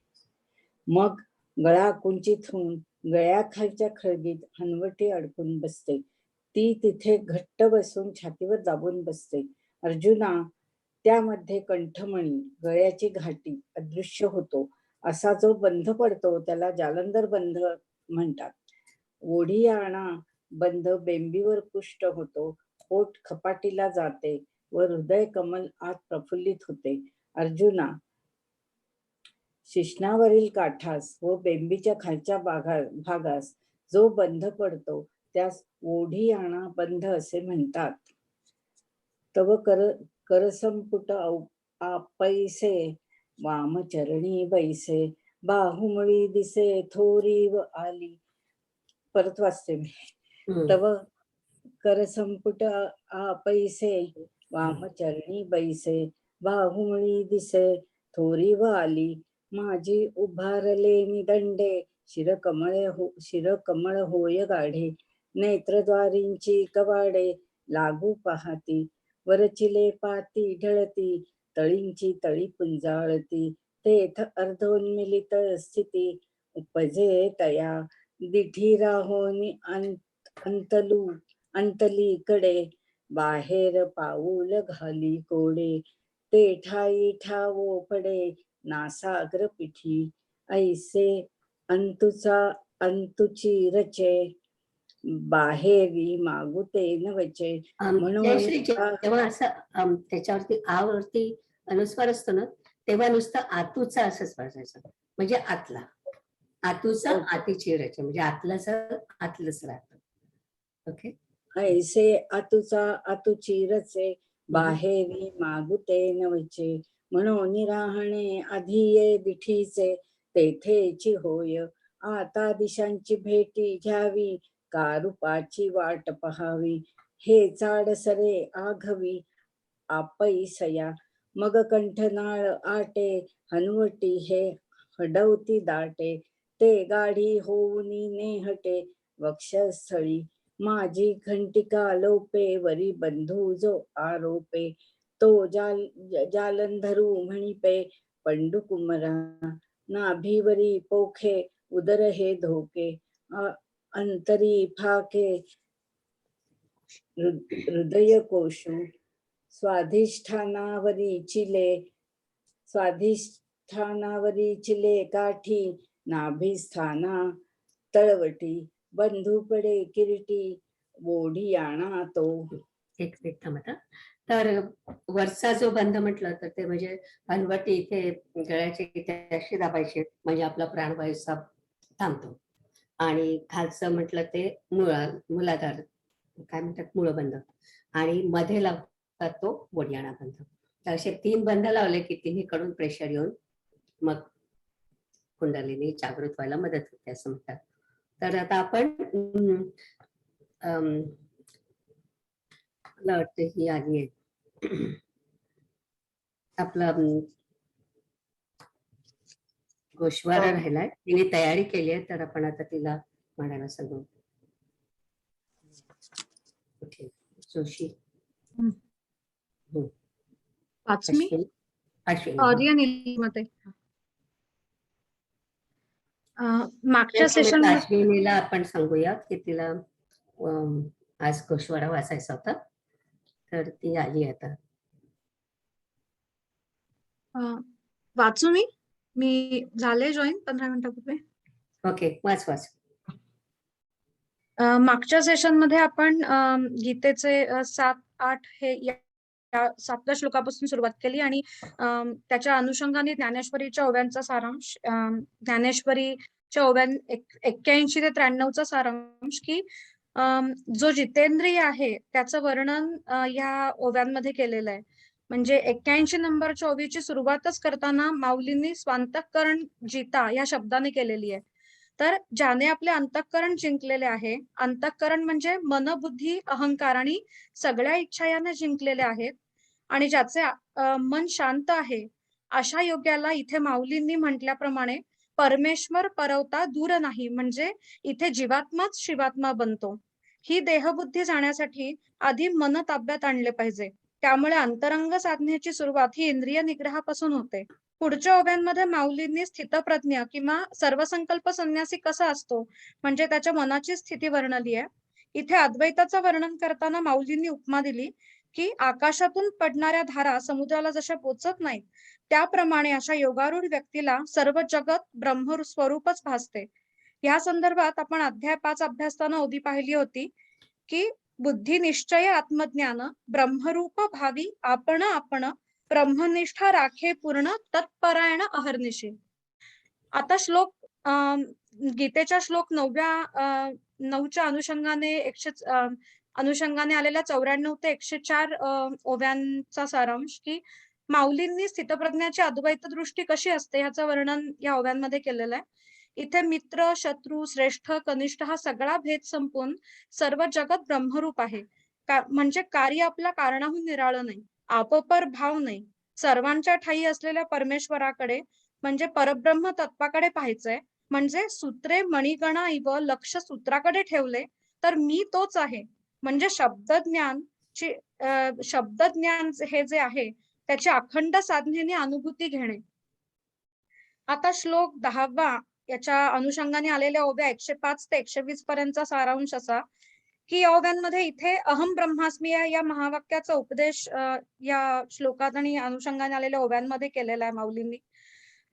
[SPEAKER 4] मग गळा कुंचित होऊन गळ्याखालच्या खळगीत हनवटी अडकून बसते. ती तिथे घट्ट बसून छातीवर दाबून बसते. अर्जुना, त्यामध्ये कंठमणी, गळ्याची घाटी अदृश्य होतो. असा जो बंध पडतो त्याला जालंधर बंध म्हणतात. ओढियाणा बंध बेंबीवर पुष्ट होतो, पोट खपाटीला जाते व हृदय कमल आत प्रफुल्लित होते. अर्जुना, शिश्नावरील काठास व बेंबीच्या खालच्या भागास जो बंध पडतो त्यास ओढियाणा बंध असे म्हणतात. तव करसंपुट पैसे वामचरणी बैसे, बाहुमळी दिसे थोरी व आली. परत वाचते मी. तव करसंपुट पैसे वामचरणी बैसे, बाहुमळी दिसे थोरी व आली. माझी उभारले निदंडे, शिरकमळ होय गाढे. नेत्रद्वारींची कवाडे लागू पाहती, वरचिले पाती ढळती, तळींची तळी पुंजाळती. तेथ अर्धोन्मिलित स्थिती, उपजे तया दिठी राहोनी अंतलीकडे. बाहेर पाऊल घाली कोडे, ते ठाई ठावो पडे नासाग्र पिठी. ऐसे अंतुची रचे, बाहेरी मागुते नवचे म्हणून
[SPEAKER 3] जयश्री, जेव्हा असं त्याच्यावरती आवरती अनुस्वार असतो ना, तेव्हा नुसतं आतूचा असंच वाजायचं, म्हणजे आतला. आतूचा आतीची रचना, म्हणजे आतलंच आतलंच राहतं. ओके.
[SPEAKER 4] ऐसे आतुचा आतुची रचे बाहेरी मागुते नवचे म्हणून राहणे आधी ये दिठीचे तेथेची होय आता दिशांची भेटी घ्यावी कारूपाची वाट पहावी हे चाड सरे आघवी आपैसया मग कंठनाळ आटे हनुवटी हे हडवती दाटे ते गाढी होऊनी नेहटे वक्षस्थळी माझी घंटिका लोपे वरी बंधू जो आरोपे तो जालंधरू म्हणिपे पंडू कुमरा नाभीवरी पोखे उदर हे धोके अंतरी फाके हृदय कोशू स्वाधिष्ठानावरी चिले काठी नाभिस्थाना तळवटी बंधू किरीटी बोढी आणा तो.
[SPEAKER 3] एक मिनिट थांबा. तर वरचा जो बंध म्हटलं तर ते म्हणजे हनवटी इथे गळ्याचे इथे अशी दाबायचे, म्हणजे आपला प्राणवायूचा थांबतो. आणि खालचं म्हटलं ते मुलाधार काय म्हणतात, मूळबंध, आणि मध्ये लावतात तो बोडियाणा बंध. तर असे 3 बंध लावले की तिन्हीकडून प्रेशर येऊन मग कुंडलिनी जागृत व्हायला मदत होते असं म्हणतात. तर आता आपण मला वाटतं ही आली आहे आपला गोश्वारा राहिलाय, तिने तयारी केली आहे, तर आपण आता तिला म्हणायला सांगू. जोशी
[SPEAKER 6] मागच्या सेशन
[SPEAKER 3] अश्विनीला आपण सांगूया की तिला आज गोश्वारा वाचायचा होता, तर ती आली आता.
[SPEAKER 6] वाचू मी झाले जॉईन 15 मिनिटापूर्वी.
[SPEAKER 3] ओके, वाच.
[SPEAKER 6] मागच्या सेशन मध्ये आपण गीतेचे 7-8 हे 7व्या श्लोकापासून सुरुवात केली आणि त्याच्या अनुषंगाने ज्ञानेश्वरीच्या ओव्यांचा सारांश, ज्ञानेश्वरीच्या ओव्यां 81 ते 93चा सारांश, की जो जितेंद्रिय आहे त्याचं वर्णन या ओव्यांमध्ये केलेलं आहे. म्हणजे 81 नंबरच्या ओवीची सुरुवातच करताना माऊलींनी स्वांतःकरण जिता या शब्दाने केलेली आहे. तर ज्याने आपले अंतःकरण जिंकलेले आहे, अंतःकरण म्हणजे मन, बुद्धी, अहंकार आणि सगळ्या इच्छा याने जिंकलेले आहेत, आणि ज्याचे मन शांत आहे, अशा योग्याला इथे माऊलींनी म्हटल्याप्रमाणे परमेश्वर परवता दूर नाही, म्हणजे इथे जीवात्माच शिवात्मा बनतो. ही देहबुद्धी जाण्यासाठी आधी मन ताब्यात आणले पाहिजे. त्यामुळे अंतरंग साधनेची सुरुवात ही इंद्रिय निग्रहापासून होते. पुढच्या ओव्यांमध्ये माऊलींनी स्थितप्रज्ञ किंवा सर्वसंकल्प संन्यासी कसा असतो, म्हणजे त्याच्या मनाची स्थिती वर्णली आहे. इथे अद्वैताचं वर्णन करताना माऊलींनी उपमा दिली की आकाशातून पडणाऱ्या धारा समुद्राला जशा पोचत नाहीत, त्याप्रमाणे अशा योगारूढ व्यक्तीला सर्व जगत ब्रह्मस्वरूपच भासते. या संदर्भात आपण अध्याय 5 अभ्यासताना ओवी पाहिली होती की बुद्धी निश्चय आत्मज्ञान ब्रह्मरूप भावी आपण ब्रह्मनिष्ठा राखे पूर्ण तत्परायण अहर्निशी. आता श्लोक गीतेच्या श्लोक 9च्या अनुषंगाने आलेल्या 94 ते 104 ओव्यांचा सारांश, की माऊलींनी स्थितप्रज्ञाची अद्वैत दृष्टी कशी असते ह्याचं वर्णन या ओव्यांमध्ये केलेलं आहे. इथे मित्र, शत्रू, श्रेष्ठ, कनिष्ठ हा सगळा भेद संपून सर्व जगत ब्रह्मरूप आहे. म्हणजे कार्य आपल्या कारणाहून निराळं नाही, आपोपर भाव नाही, सर्वांच्या ठाई असलेल्या परमेश्वराकडे म्हणजे परब्रह्म तत्वाकडे पाहायचंय. म्हणजे सूत्रे मणिगणा इव लक्ष सूत्राकडे ठेवले तर मी तोच आहे, म्हणजे शब्दज्ञान हे जे आहे त्याची अखंड साधनेने अनुभूती घेणे. आता श्लोक 10वा याच्या अनुषंगाने आलेल्या ओव्या 105 ते 120 पर्यंतचा सारांश असा की या ओव्यांमध्ये इथे अहम ब्रह्मास्मी या महावाक्याचा उपदेश या श्लोकात आणि अनुषंगाने आलेल्या ओव्यांमध्ये केलेला आहे माऊलींनी.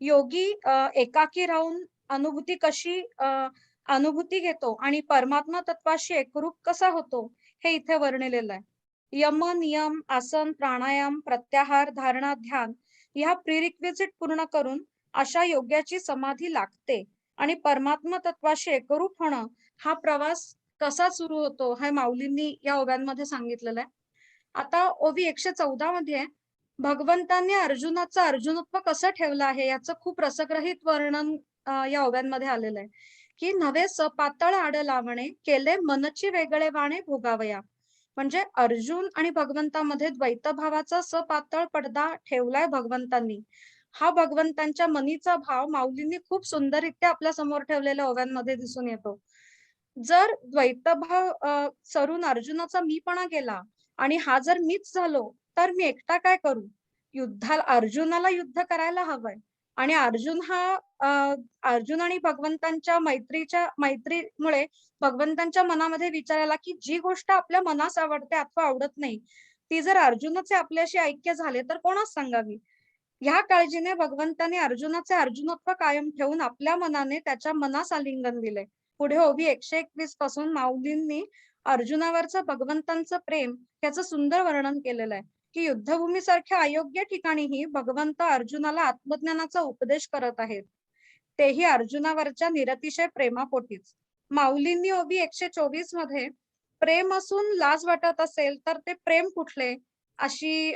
[SPEAKER 6] योगी एकाकी राहून अनुभूती कशी अनुभूती घेतो आणि परमात्मा तत्वाशी एकरूप कसा होतो हे इथे वर्णिलेलं आहे. यम, नियम, आसन, प्राणायाम, प्रत्याहार, धारणा, ध्यान ह्या प्रिरिक्विजिट पूर्ण करून अशा योग्याची समाधी लागते आणि परमात्मा तत्वाशी एकरूप होणं हा प्रवास कसा सुरू होतो हे माऊलींनी या ओव्यांमध्ये सांगितलेलं आहे. आता ओवी 114 मध्ये भगवंतांनी अर्जुनाचं अर्जुनत्व कसं ठेवलं आहे याचं खूप रसग्रहित वर्णन या ओव्यांमध्ये आलेलं आहे, की नवे सपातळ आड लावणे केले मनची वेगळे वाणे भोगावया. म्हणजे अर्जुन आणि भगवंतामध्ये द्वैतभावाचा सपातळ पडदा ठेवलाय भगवंतांनी. हा भगवंतांच्या मनीचा भाव माऊलींनी खूप सुंदररित्या आपल्या समोर ठेवलेल्या ओव्यांमध्ये दिसून येतो. जर द्वैतभाव सरून अर्जुनाचा मीपणा गेला आणि हा जर मीच झालो तर मी एकटा काय करू? अर्जुनाला युद्ध करायला हवंय आणि अर्जुन आणि भगवंतांच्या मैत्रीमुळे भगवंतांच्या मनामध्ये विचार आला की जी गोष्ट आपल्या मनास आवडते अथवा आवडत नाही ती जर अर्जुनाचे आपल्याशी ऐक्य झाले तर कोणास सांगावी. ह्या काळजीने भगवंतांनी अर्जुनाचे अर्जुनत्व कायम ठेवून आपल्या मनाने त्याच्या मनास आलिंगन दिले. पुढे ओवी 121 पासून माऊलींनी अर्जुनावरचं भगवंतांचं प्रेम याचं सुंदर वर्णन केलेलं आहे, की युद्धभूमीसारख्या अयोग्य ठिकाणीही भगवंत अर्जुनाला आत्मज्ञानाचा उपदेश करत आहेत, तेही अर्जुनावरच्या निरतिशय प्रेमापोटीच. माऊलींनी ओवी 124 मध्ये प्रेम असून लाज वाटत असेल तर ते प्रेम कुठले अशी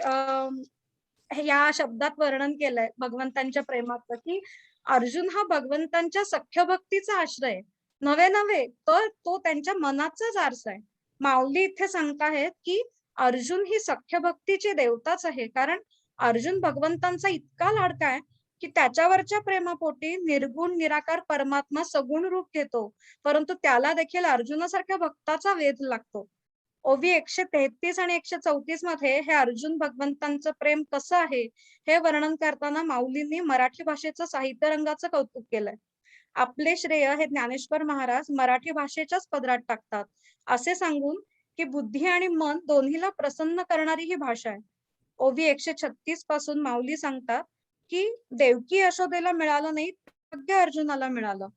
[SPEAKER 6] या शब्दात वर्णन केलंय भगवंतांच्या प्रेमाचं, की अर्जुन हा भगवंतांच्या सख्य भक्तीचा आश्रय नव्हे तर तो त्यांच्या मनाचाच आरसा आहे. माऊली इथे सांगताहेत की अर्जुन ही सख्य भक्तीची देवताच आहे, कारण अर्जुन भगवंतांचा इतका लाडका आहे की त्याच्यावरच्या प्रेमापोटी निर्गुण निराकार परमात्मा सगुण रूप घेतो, परंतु त्याला देखील अर्जुनासारख्या भक्ताचा वेध लागतो. ओवी 133 आणि 134 मध्ये हे अर्जुन भगवंतांचं प्रेम कसं आहे हे वर्णन करताना माऊलींनी मराठी भाषेचं साहित्य रंगाचं कौतुक केलंय. आपले श्रेय हे ज्ञानेश्वर महाराज मराठी भाषेच्याच पदरात टाकतात, असे सांगून की बुद्धी आणि मन दोन्हीला प्रसन्न करणारी ही भाषा आहे. ओवी 136 पासून माऊली सांगतात की देवकी यशोदेला मिळालं नाही, भाग्य अर्जुनाला मिळालं.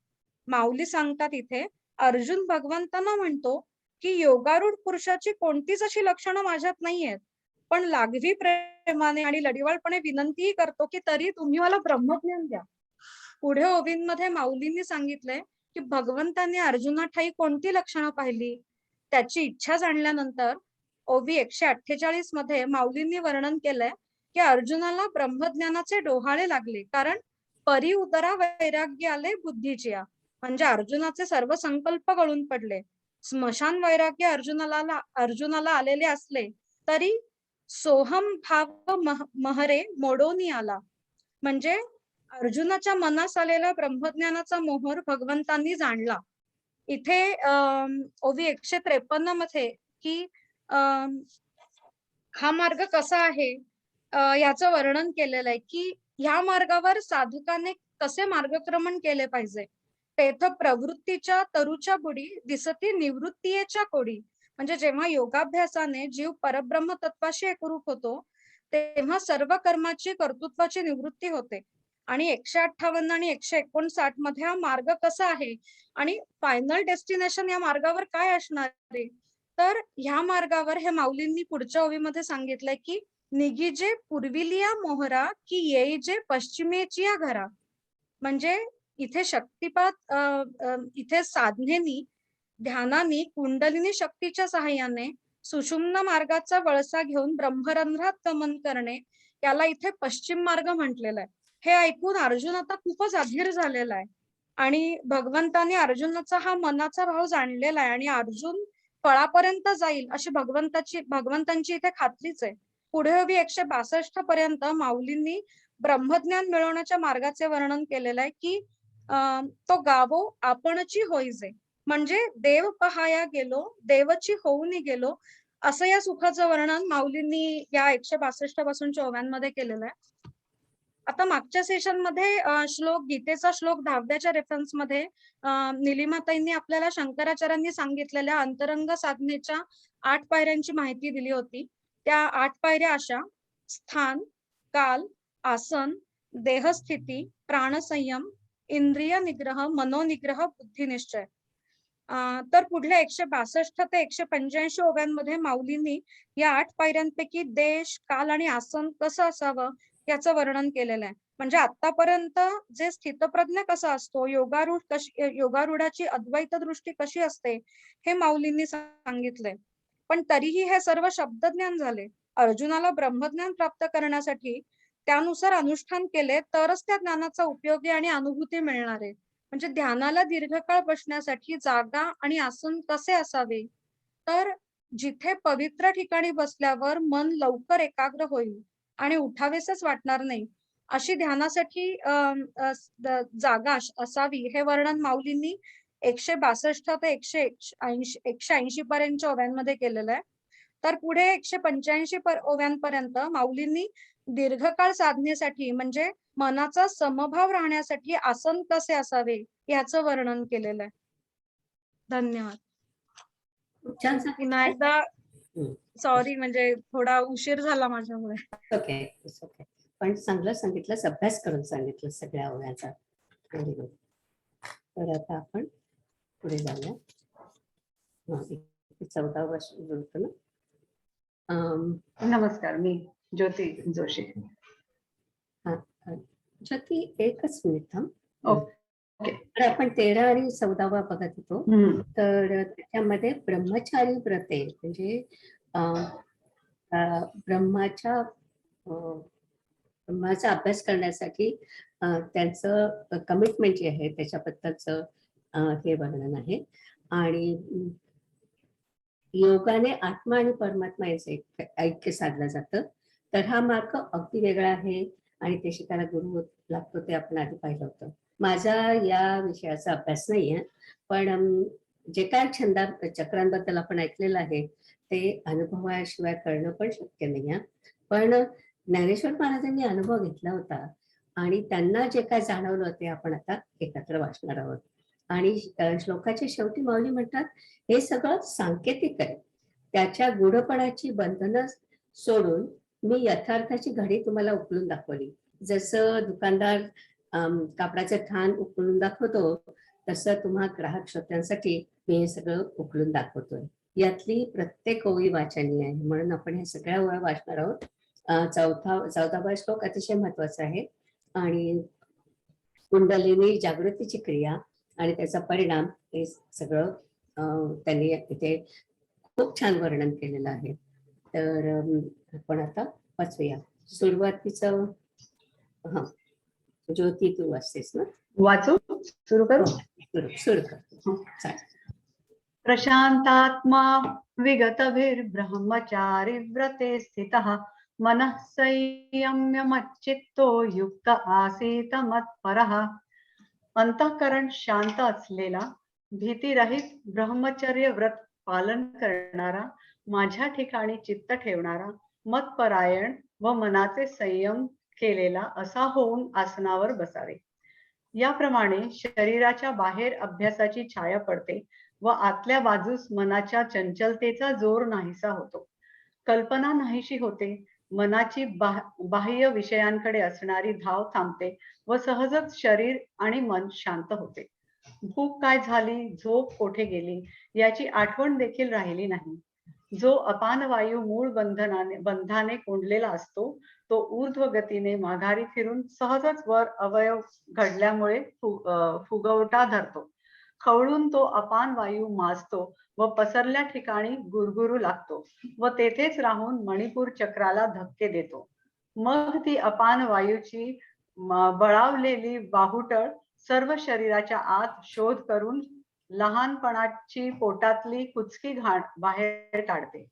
[SPEAKER 6] माऊली सांगतात इथे अर्जुन भगवंतांना म्हणतो की योगारूढ पुरुषाची कोणतीच अशी लक्षणं माझ्यात नाहीयेत, पण लागवी प्रेमाने आणि लढिवाळपणे विनंतीही करतो की तरी तुम्ही मला ब्रह्मज्ञान द्या. पुढे ओवींमध्ये माऊलींनी सांगितलंय की भगवंतांनी अर्जुनाठाई कोणती लक्षणं पाहिली. त्याची इच्छा जाणल्यानंतर ओवी 148 मध्ये माऊलींनी वर्णन केलंय की अर्जुनाला ब्रह्मज्ञानाचे डोहाळे लागले, कारण परी उदरा वैराग्य आले बुद्धीचिया. म्हणजे अर्जुनाचे सर्व संकल्प गळून पडले. स्मशान वैराग्य अर्जुनाला आलेले असले तरी सोहम भाव महरे मोडोनी आला. म्हणजे अर्जुनाच्या मनास आलेला ब्रह्मज्ञानाचा मोहर भगवंतांनी जाणला. इथे ओवी 153 मध्ये की हा मार्ग कसा आहे याचं वर्णन केलेलं आहे, की ह्या मार्गावर साधकाने कसे मार्गक्रमण केले पाहिजे. तेथ प्रवृत्तीच्या तरुच्या बुडी दिसती निवृत्तीच्या कोडी. म्हणजे जेव्हा योगाभ्यासाने जीव परब्रह्म तत्वाशी एकरूप होतो तेव्हा सर्व कर्माची कर्तृत्वाची निवृत्ती होते. आणि 158 आणि 159 मध्ये हा मार्ग कसा आहे आणि फायनल डेस्टिनेशन या मार्गावर काय असणार आहे, तर ह्या मार्गावर हे माऊलींनी पुढच्या ओवीमध्ये सांगितलंय की निगीजे पूर्विलिया मोहरा की येईजे पश्चिमेचिया घरा. म्हणजे इथे शक्तिपात इथे साधनेनी ध्यानानी कुंडलिनी शक्तीच्या सहाय्याने सुषुम्न मार्गाचा वळसा घेऊन ब्रह्मरंध्रात गमन करणे याला इथे पश्चिम मार्ग म्हटलेला आहे. हे ऐकून अर्जुन आता खूपच अधीर झालेला आहे आणि भगवंताने अर्जुनाचा हा मनाचा भाव जाणलेला आहे आणि अर्जुन फळापर्यंत जाईल अशी भगवंतांची इथे खात्रीच आहे. पुढे ओवी 162 पर्यंत माऊलींनी ब्रह्मज्ञान मिळवण्याच्या मार्गाचे वर्णन केलेलं आहे की तो गावो आपणची होईजे. म्हणजे देव पहाया गेलो देवची होऊन गेलो असं या सुखाचं वर्णन माऊलींनी या 162 पासूनच्या ओव्यांमध्ये केलेलं आहे. आता मागच्या सेशन मध्ये गीतेचा श्लोक 10व्याच्या रेफरन्स मध्ये निलिमाताईंनी आपल्याला शंकराचार्यांनी सांगितलेल्या अंतरंग साधनेच्या 8 पायऱ्यांची माहिती दिली होती. त्या 8 पायऱ्या अशा: स्थान, काल, आसन, देहस्थिती, प्राणसंयम, इंद्रिय निग्रह, मनोनिग्रह, बुद्धिनिश्चय. तर पुढल्या 162 ते 185 ओव्यांमध्ये माऊलींनी या 8 पायऱ्यांपैकी देश, काल आणि आसन कसं असावं याचं वर्णन केलेलं आहे. म्हणजे आतापर्यंत जे स्थितप्रज्ञ कसा असतो, योगारूढाची अद्वैत दृष्टी कशी असते, हे माऊलींनी सांगितलंय. पण तरीही हे सर्व शब्दज्ञान झाले. अर्जुनाला ब्रह्मज्ञान प्राप्त करण्यासाठी त्यानुसार अनुष्ठान केले तरच त्या ज्ञानाचा उपयोगी आणि अनुभूती मिळणार आहे. म्हणजे ध्यानाला दीर्घकाळ बसण्यासाठी जागा आणि आसन कसे असावे, तर जिथे पवित्र ठिकाणी बसल्यावर मन लवकर एकाग्र होईल आणि उठावेसच वाटणार नाही, अशी ध्यानासाठी जागा असावी, हे वर्णन माऊलींनी 162 ते 180 पर्यंतच्या ओव्यांमध्ये केलेलं आहे. तर पुढे 185 ओव्यांपर्यंत माऊलींनी दीर्घकाळ साधनेसाठी म्हणजे मनाचा समभाव राहण्यासाठी आसन कसे असावे याचं वर्णन केलेलं आहे. धन्यवाद.
[SPEAKER 3] खूप छान
[SPEAKER 6] पुन्हा एकदा सॉरी, म्हणजे थोडा उशीर झाला माझ्यामुळे.
[SPEAKER 3] Okay, okay. पण चांगलं सांगितलंस, अभ्यास करून सांगितलं सगळ्या ओव्यांचा. Very good. तर आता आपण पुढे जाऊया. 14 वर्ष बोलतो ना.
[SPEAKER 7] नमस्कार, मी ज्योती जोशी.
[SPEAKER 3] ज्योती, एकच मिनिट थांब.
[SPEAKER 7] ओके.
[SPEAKER 3] तर आपण 13 आणि 14 बघत होतो. तर त्याच्यामध्ये ब्रह्मचारी व्रते म्हणजे ब्रह्माचा अभ्यास करण्यासाठी त्यांचं कमिटमेंट जे आहे त्याच्याबद्दलचं हे वर्णन आहे. आणि योगाने आत्मा आणि परमात्मा याचं ऐक्य साधलं जातं. तर हा मार्ग अगदी वेगळा आहे आणि ते शिकायला गुरु लागतो, ते आपण आधी पाहिलं होतं. माझा या विषयाचा अभ्यास नाही आहे, पण जे काय चक्रांबद्दल आपण ऐकलेलं आहे ते अनुभवाशिवाय कळणं पण शक्य नाही आहे. पण ज्ञानेश्वर महाराजांनी अनुभव घेतला होता आणि त्यांना जे काय जाणवलं ते आपण आता एकत्र वाचणार आहोत. आणि श्लोकाच्या शेवटी माऊली म्हणतात, हे सगळं सांकेतिक आहे. त्याच्या गूढपणाची बंधनं सोडून मी यथार्थाची घडी तुम्हाला उकलून दाखवली. जसं दुकानदार कापडाचं ठाण उकलून दाखवतो, तसं तुम्हा ग्राहक श्रोत्यांसाठी मी हे सगळं उकलून दाखवतोय. यातली प्रत्येक ओळी वाचनीय आहे, म्हणून आपण हे सगळ्या ओळी वाचणार आहोत. 14वा श्लोक अतिशय महत्वाचा आहे. आणि कुंडलिनी जागृतीची क्रिया आणि त्याचा परिणाम हे सगळं त्यांनी इथे खूप छान वर्णन केलेलं आहे. तर आपण आता वाचूया. सुरुवातीचं ज्योती तू वाचतेस ना?
[SPEAKER 7] वाचू? सुरू करू?
[SPEAKER 3] सुरू कर.
[SPEAKER 7] प्रशांतात्मा विगतभिर्ब्रह्मचारी व्रते स्थितः मनः संयम्य मच्चित्तो युक्त आसीत मत्परः. अंतःकरण शांत असलेला, भीतीरहित ब्रह्मचर्य व्रत पालन करणारा, माझ्या ठिकाणी चित्त ठेवणारा, मतपरायण व मनाचे संयम केलेला असा होऊन आसनावर बसावे. याप्रमाणे शरीराच्या बाहेर अभ्यासाची छाया पडते व आतल्या बाजूस मनाच्या चंचलतेचा जोर नाहीसा होतो. कल्पना नाहीशी होते. मनाची बाह्य विषयांकडे असणारी धाव थांबते व सहजच शरीर आणि मन शांत होते. भूक काय झाली, झोप कोठे गेली याची आठवण देखील राहिली नाही. जो अपान वायू मूळ बंधाने कोंडलेला असतो, तो ऊर्ध्व गतीने माघारी फिरून सहजच वर अवयव घडल्यामुळे फुगवटा धरतो. खवळून तो अपान वायू माजतो व पसरल्या ठिकाणी गुरगुरू लागतो व तेथेच राहून मणिपूर चक्राला धक्के देतो. मग ती अपान वायूची बळावलेली बाहुटळ सर्व शरीराच्या आत शोध करून लहानपणाची पोटातली कुचकी घाण बाहेर काढते.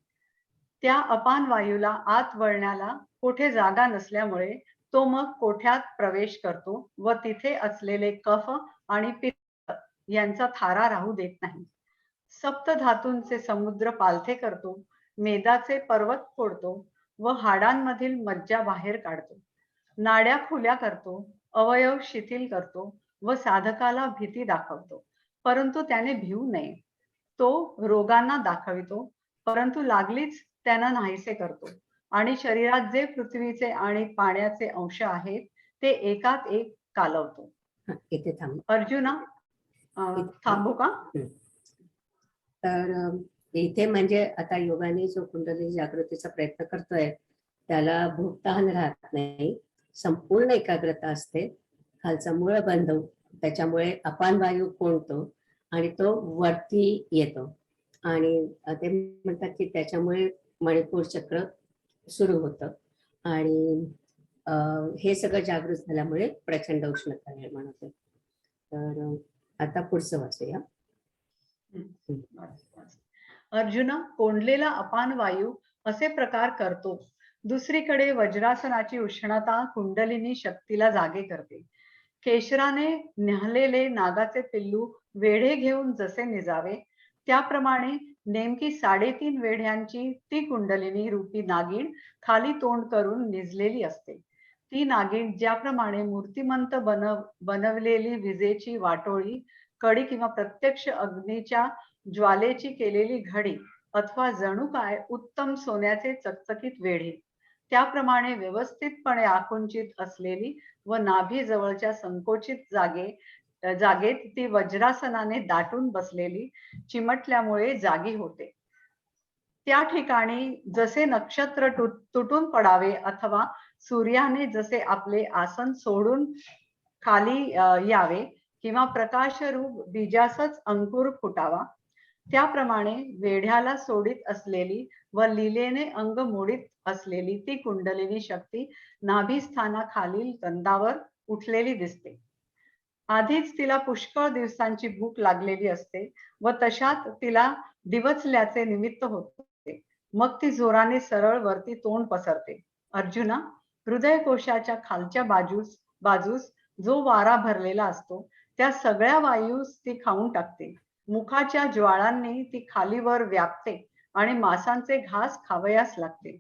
[SPEAKER 7] त्या अपान वायूला आत वळण्याला कोठे जागा नसल्यामुळे तो मग कोठ्यात प्रवेश करतो व तिथे असलेले कफ आणि पित्त यांचा थारा राहू देत नाही. सप्त धातूंचे समुद्र पालथे करतो, मेदाचे पर्वत फोडतो व हाडांमधील मज्जा बाहेर काढतो. नाड्या खुल्या करतो, अवयव शिथिल करतो व साधकाला भीती दाखवतो, परंतु त्याने भिवू नये. तो रोगांना दाखवितो, परंतु लागलीच त्यांना नाहीसे करतो. आणि शरीरात जे पृथ्वीचे आणि पाण्याचे अंश आहेत ते एकात एक कालवतो.
[SPEAKER 3] इथे थांब.
[SPEAKER 7] अर्जुना, थांबू का?
[SPEAKER 3] तर इथे म्हणजे आता योगाने जो कुंडली जागृतीचा प्रयत्न करतोय त्याला भूक तहान राहत नाही, संपूर्ण एकाग्रता असते, खालचा मूळ बंद, त्याच्यामुळे अपान वायू कोंडतो आणि तो वरती येतो. आणि ते म्हणतात की त्याच्यामुळे मणिपूर चक्र सुरू होतं आणि हे सगळं जागृत झाल्यामुळे प्रचंड उष्णता निर्माण होते. तर आता पुढचं वाचूया.
[SPEAKER 7] अर्जुना, कोंडलेला अपान वायू असे प्रकार करतो. दुसरीकडे वज्रासनाची उष्णता कुंडलिनी शक्तीला जागे करते. केशराने न्याहलेले नागाचे पिल्लू वेढे घेऊन जसे निजावे, त्याप्रमाणे नेमकी 3.5 वेढ्यांची ती कुंडलिनी रूपी नागिण खाली तोंड करून निजलेली असते. ती नागिण ज्याप्रमाणे मूर्तिमंत बनवलेली विजेची वाटोळी, कडी किंवा प्रत्यक्ष अग्नीच्या ज्वालेची केलेली घडी अथवा जणू काय उत्तम सोन्याचे चकचकीत वेढे, त्याप्रमाणे व्यवस्थितपणे आकुंचित असलेली व नाभी जवळच्या संकोचित जागेत ती वज्रासनाने दाटून बसलेली चिमटल्यामुळे जागी होते. त्या ठिकाणी जसे नक्षत्र तुटून पडावे अथवा सूर्याने जसे आपले आसन सोडून खाली यावे किंवा प्रकाशरूप बीजासच अंकुर फुटावा, त्याप्रमाणे वेढ्याला सोडित असलेली व लीलेने अंग मोडीत असलेली ती कुंडलिनी शक्ती नाभिस्थानाखालील कंदावर उठलेली दिसते. आधीच तिला पुष्कळ दिवसांची भूक लागलेली असते व तशात तिला दिवचल्याचे निमित्त होते. मग ती जोराने सरळ वरती तोंड पसरते. अर्जुना, हृदयकोशाच्या खालच्या बाजूस जो वारा भरलेला असतो त्या सगळ्या वायूस ती खाऊन टाकते. मुखाच्या ज्वाळांनी ती खालीवर व्यापते आणि मांसांचे घास खावयास लागते.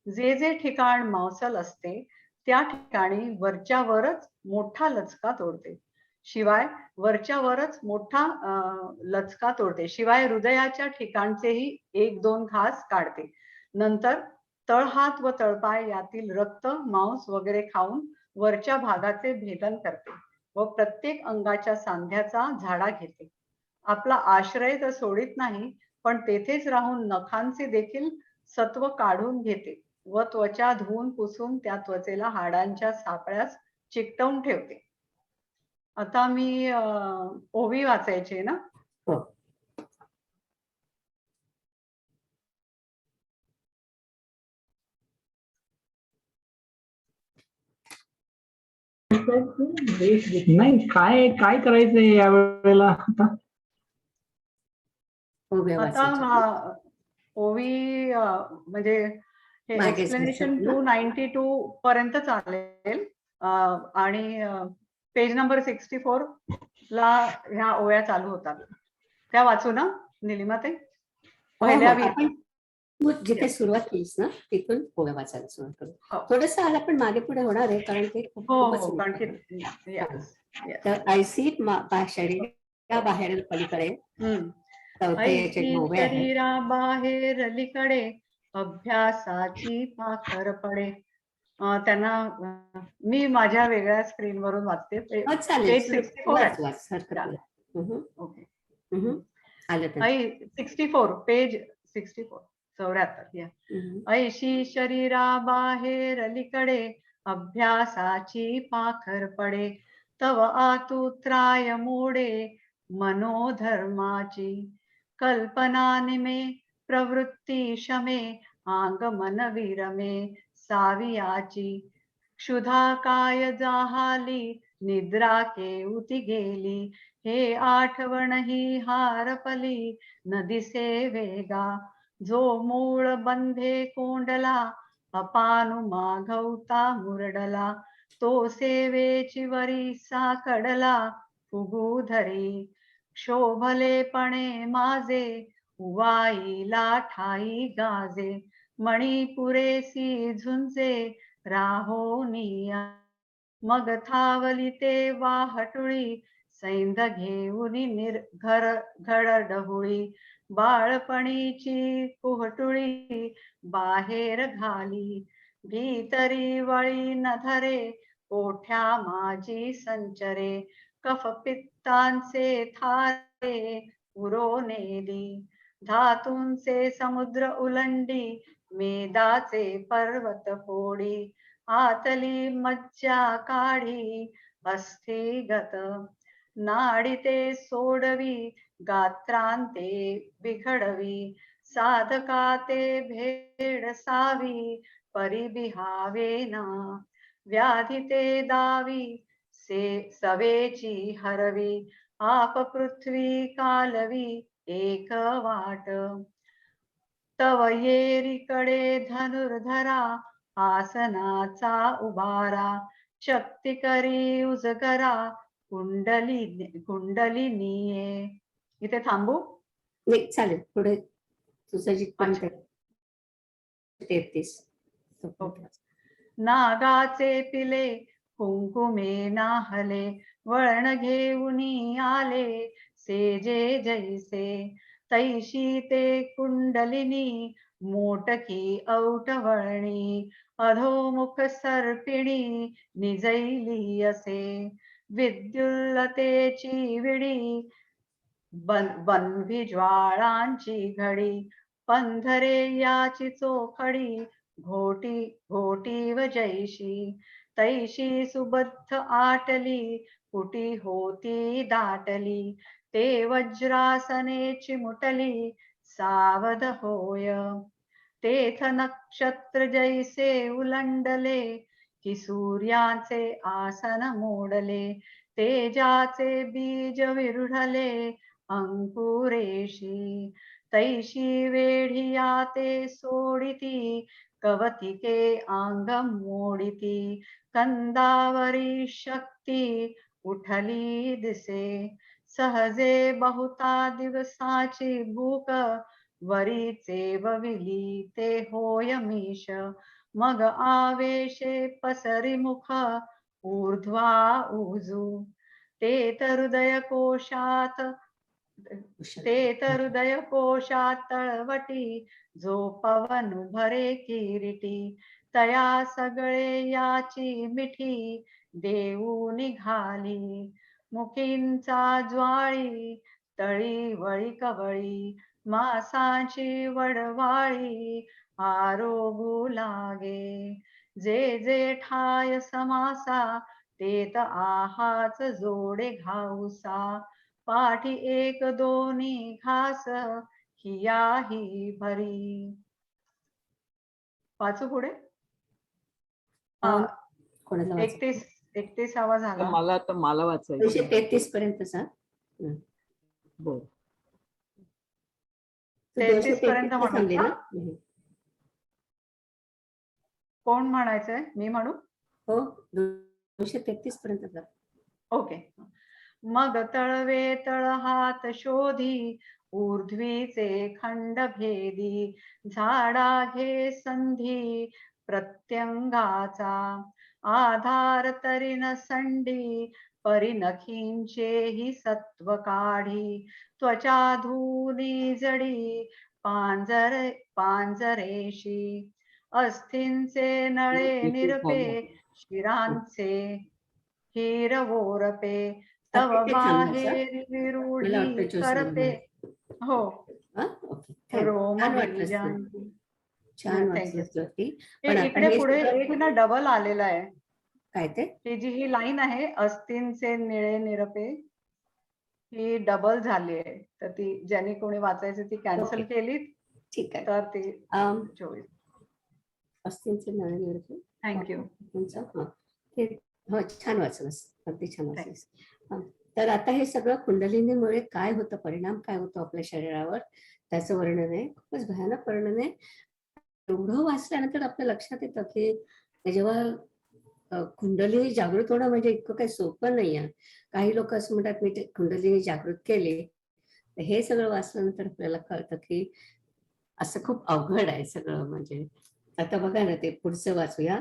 [SPEAKER 7] जे जे ठिकाण मांसल असते त्या ठिकाणी वरच्यावरच मोठा लचका तोडते. शिवाय हृदयाच्या ठिकाणचेही 1-2 घास काढते. नंतर तळहात व तळपाय यातील रक्त, मांस वगैरे खाऊन वरच्या भागाचे भेदन करते व प्रत्येक अंगाच्या सांध्याचा झाडा घेते. आपला आश्रय तर सोडित नाही, पण तेथेच राहून नखांचे देखील सत्व काढून घेते व त्वचा धुवून पुसून त्या त्वचेला हाडांच्या सापळ्यास चिकटवून ठेवते. आता मी ओवी वाचायची ना.
[SPEAKER 3] हो.
[SPEAKER 2] नाही, काय काय करायचंय यावेळेला आता?
[SPEAKER 7] आता ओवी म्हणजे हे एक्सप्लेनेशन 292 पर्यंत चालेल आणि पेज नंबर 64 ला ह्या ओव्या चालू होतात. त्या वाचू ना निलिमा ताई? पहिल्या
[SPEAKER 3] तू जिथे सुरुवात केलीस ना तिथून ओव्या वाचायला सुरुवात करू. थोडस आला पण मागे पुढे होणार आहे कारण ते तर ऐसी शरीरा बाहेर पलीकडे
[SPEAKER 7] शरीरा बाहेर अलीकडे अभ्यासाची पाखर पडे. त्यांना मी माझ्या वेगळ्या स्क्रीन वरून वाचते. Page 64 page 64 74. ऐशी शरीरा बाहेर अलीकडे अभ्यासाची पाखर पडे, तव आतुत्राय मोडे मनोधर्माची. कल्पना निमे प्रवृत्ती शमे आंग मन विरमे सावियाची. क्षुधा काय जाहाली निद्रा केऊती गेली, हे आठवण ही हारपली न दिसे वेगा. जो मूळ बंधे कोंडला अपानु माघवता मुरडला, तो सेवेची वरी साकडला फुगू धरी. क्षोभलेपणे माझे उवाईला ठाई गाजे, मणिपुरेसी झुंजे राहोनिया. मग थावली ते वाहटुळी सैंद घेऊनी घड डहुळी. बाळपणीची कुहटुळी बाहेर घाली, भीतरी वळी न धरे पोठ्या माझी संचरे. कफ पित्तांचे थारे पुरो नेली, धातूंचे समुद्र उलंडी मेदाचे पर्वत फोडी आतली मज्जा काढी अस्थिगत नाडिते सोडवी गात्रांते बिघडवी साधका ते भेडसावी परिबिहावेना व्याधी ते दावी सवेची हरवी आप पृथ्वी कालवी एक वाट तव येरीकडे धनुर्धरा आसनाचा उभारा शक्ती करी उजगरा कुंडलिनीये. इथे थांबू?
[SPEAKER 3] नाही चालेल, पुढे तुझं जिथपर्यंत 33.
[SPEAKER 7] नागाचे पिले कुंकुमे नाहले वळण घेऊनी आले सेजे जैसे तैशी ते कुंडलिनी मोटकी औटवळणी अधोमुख सर्पिणी निजैली असे विद्युल्लतेची विडी बनवी ज्वाळांची घडी पंधरे याची चोखडी घोटी व जैशी तैशी सुबद्ध आटली कुटी होती दाटली ते वज्रासने चिमुटली सावध होय तेथ नक्षत्र जैसे उलंडले कि सूर्याचे आसन मोडले तेजाचे बीज विरुढले अंकुरेशी तैशी वेढिया ते सोडिती कवतिके अंग मोडिती कंदावरी शक्ती उठली दिसे सहजे बहुता दिवसाची भूक वरीचे बविली ते होय मीश मग आवेशे पसरी मुख ऊर्ध्वा उजू ते तर हृदय कोशात तळवटी जो पवन भरे किरीटी तया सगळे याची मिठी देऊ निघाली मुखींचा ज्वाळी तळी वळी कवळी मासाची वडवाळी आरोगू लागे जे जे ठाय समासा तेत आहाच जोडे घाऊसा पाठी एक दोन्ही घास हियाही भरी. वाचू पुढे?
[SPEAKER 3] कोणाला
[SPEAKER 7] 31 झाला.
[SPEAKER 8] मला वाचायचं
[SPEAKER 3] 33 पर्यंत सांग.
[SPEAKER 7] 33 पर्यंत
[SPEAKER 3] थांबले ना?
[SPEAKER 7] कोण म्हणायचंय? मी म्हणू?
[SPEAKER 3] हो, 233 पर्यंत जा.
[SPEAKER 7] ओके. मग तळवे तळ हात शोधी ऊर्ध्वीचे खंड भेदी झाडा घे संधी प्रत्यंगाचा आधार तरीन संडी परिनखींचे ही सत्व काढी त्वचा धुनी जडी पांजरेशी अस्थींचे नळे निरपे शिरांचे हिरवोरपे तव बाहेर विरुढी करते. हो, रोम
[SPEAKER 3] छान वाटलं.
[SPEAKER 7] इकडे पुढे एक ना डबल आलेला आहे.
[SPEAKER 3] काय ते?
[SPEAKER 7] ही जी ही लाईन आहे अस्तींचे निळे निरपे ही डबल झाली आहे, तर ती ज्यांनी कोणी वाचायची ती कॅन्सल केली.
[SPEAKER 3] ठीक आहे.
[SPEAKER 7] तर ती 24
[SPEAKER 3] अस्तींचे निळे निरपे.
[SPEAKER 7] थँक्यू.
[SPEAKER 3] हो, छान वाचलंस, अगदी छान वाचलंस. तर आता हे सगळं कुंडलिनीमुळे काय होतं, परिणाम काय होतो आपल्या शरीरावर, त्याचं वर्णन आहे. खूपच भयानक वर्णन आहे. एवढं वाचल्यानंतर आपल्या लक्षात येतं की जेव्हा कुंडलिनी जागृत होणं म्हणजे इतकं काही सोपं नाही आहे. काही लोक असं म्हणतात मी कुंडलिनी जागृत केली. हे सगळं वाचल्यानंतर आपल्याला कळतं की असं खूप अवघड आहे सगळं. म्हणजे आता बघा ना, ते पुढचं वाचूया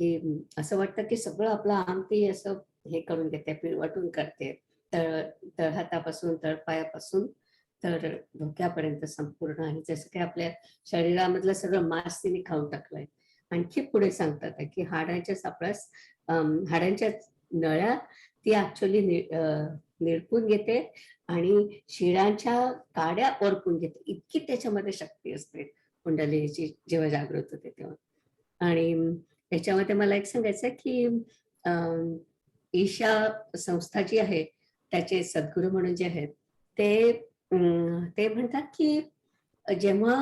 [SPEAKER 3] की असं वाटतं की सगळं आपलं आमटी असं हे करून घेते, पिळवटून करते, तळहातापासून तळपायापासून तर डोक्यापर्यंत संपूर्ण. आणि जसं काही आपल्या शरीरामधलं सगळं मांस तिने खाऊन टाकलंय. आणखी पुढे सांगतात की हाडांच्या सापळास हाडांच्या नळ्या ती ऍक्च्युअली निरपून घेते आणि शिरांच्या काड्या ओरपून घेते. इतकी त्याच्यामध्ये शक्ती असते कुंडलिनीची जेव्हा जागृत होते तेव्हा. आणि त्याच्यामध्ये मला एक सांगायचं आहे की ईशा संस्था जी आहे त्याचे सद्गुरू म्हणून जे आहेत ते म्हणतात की जेव्हा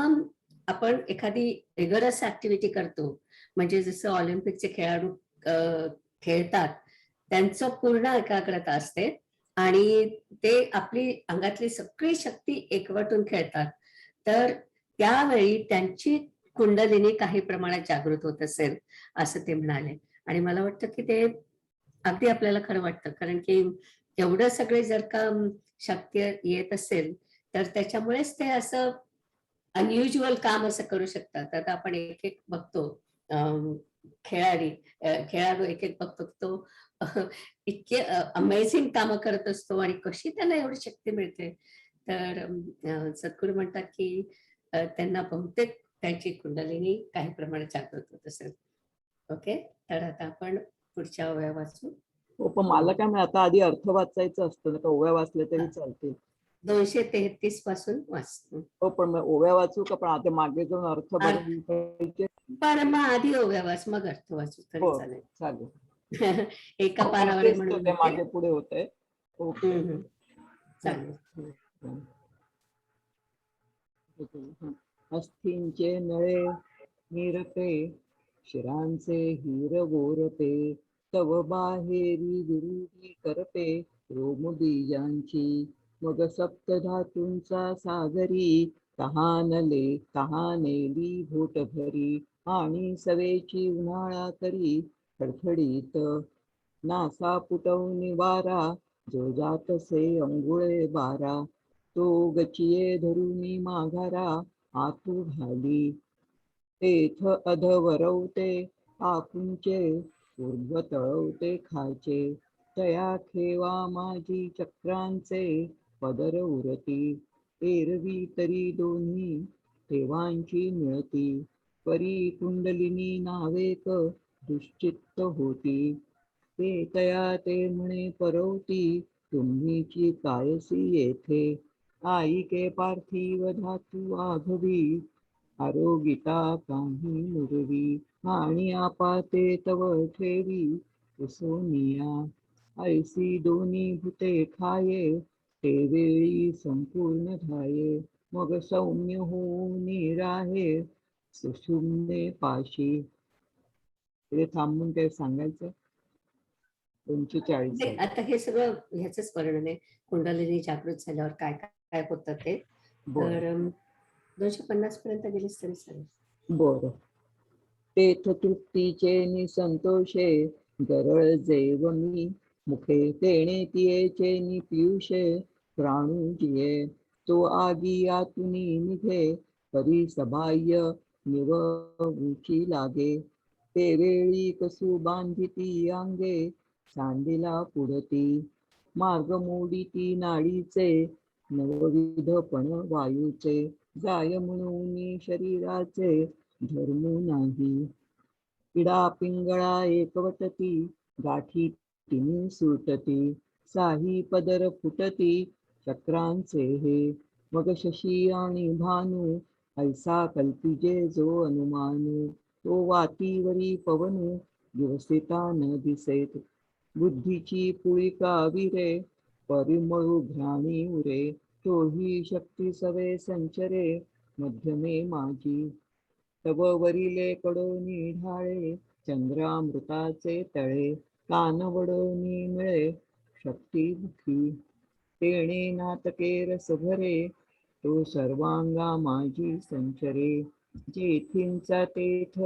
[SPEAKER 3] आपण एखादी रिगरस ऍक्टिव्हिटी करतो, म्हणजे जसं ऑलिम्पिकचे खेळाडू खेळतात, त्यांचं पूर्ण एकाग्रता असते आणि ते आपली अंगातली सगळी शक्ती एकवटून खेळतात, तर त्यावेळी त्यांची कुंडलिनी काही प्रमाणात जागृत होत असेल असं ते म्हणाले. आणि मला वाटतं की ते अगदी आपल्याला खरं वाटतं, कारण की एवढं सगळे जर का शक्य येत असेल तर त्याच्यामुळेच ते असं अनयुज्युअल काम असं करू शकतात. आता आपण एक एक बघतो खेळाडू एक एक बघतो तो इतके अमेझिंग कामं करत असतो आणि कशी त्यांना एवढी शक्ती मिळते. तर सद्गुरू म्हणतात की त्यांना बहुतेक त्यांची कुंडलिनी काही प्रमाणात जागृत होत असेल. ओके, तर आता आपण पुढच्या अवयव वाचू.
[SPEAKER 8] हो, पण मला काय माहिती, आता आधी अर्थ वाचायचं असतं ना, का ओव्या वाचल्या तरी चालते?
[SPEAKER 3] 233 पासून वाचतो.
[SPEAKER 8] हो, पण मग ओव्या वाचू का? पण आता मागे जाऊन अर्थ बरोबर लिहायचे.
[SPEAKER 3] पण मग आधी ओव्या वाच, मग अर्थ वाचू तरी
[SPEAKER 8] हो
[SPEAKER 3] चालेल.
[SPEAKER 8] चालेल.
[SPEAKER 3] एका
[SPEAKER 8] हो,
[SPEAKER 3] पानावर
[SPEAKER 8] तेच
[SPEAKER 3] म्हणून
[SPEAKER 8] तर ते
[SPEAKER 3] म्हणते.
[SPEAKER 8] मागे पुढे होत आहे. ओके.
[SPEAKER 3] चालेल.
[SPEAKER 8] अस्थींचे नळे निरते, शिरांचे हिर गोरते, तव बाहेरी विरुधी करते, रोम बीजांची मग सप्त धातूंचा सागरी, तहानेली भोट भरी, आणि सवेची उन्हाळा करी खडखडीत, नासा पुटवून वारा, जो जातसे अंघोळे बारा, तो गचिये धरुनी माघारा, आतू घाली तेथ अधवरवते आपुंचे, ऊर्ध्व तळवते खायचे, तया ठेवा माझी चक्रांचे पदर उरती, एरवी तरी दोन्ही ठेवांची मिळती, परी कुंडलिनी नावेक दुश्चित्त होती, ते तया ते म्हणे परवती, तुम्हीची कायसी येथे, आई के पार्थिव धातू आघवी, आरोगिता काही मुरवी, आणि आपाते तव ठेवी उसोनिया, ऐसी दोन्ही भूते खाये, ते वेळी संपूर्ण धाये, मग सौम्य होऊन राहे सुषुम्ने पाशी. ते थांबून काही सांगायचं? 45.
[SPEAKER 3] आता हे सगळं ह्याच वर्णन आहे, कुंडलिनी जागृत झाल्यावर काय काय होतं ते. तर 250 पर्यंत गेलीस तरी चालेल.
[SPEAKER 8] बरं. तेथ तृप्तीचे निसंतोषे, गरळ जेव मी मुखे, तेणे तियेचे निपियुषे, प्राणुजिये तो आगी आतुनी निघे, परी सबाह्य निवऊची लागे, ते वेळी कसू बांधिती अंगे, सांदिला पुढती, मार्ग मोडीती नाडीचे, नवविधपण वायूचे, जाय म्हणून शरीराचे धर्म नाही, पिडा पिंगळा एकवटती, गाठी तिनी सुटती, साही पदर फुटती चक्रांचे हे, मग शशी आणि भानू, ऐसा कल्पिजे जो अनुमानू, तो वातीवरी पवनू, दिवसिता न दिसेत, बुद्धीची पुळिका विरे, परिमळू घ्राणी उरे, तोही शक्ती सवे संचरे, मध्यमे माझी, तव वरिले कडोनी ढाळे, चंद्रामृताचे तळे, कानवडोनी मिळे शक्तिमुखी, तेणे नाटके रस भरे, तो सर्वांगा माझी संचरे, जेथींचा तेथ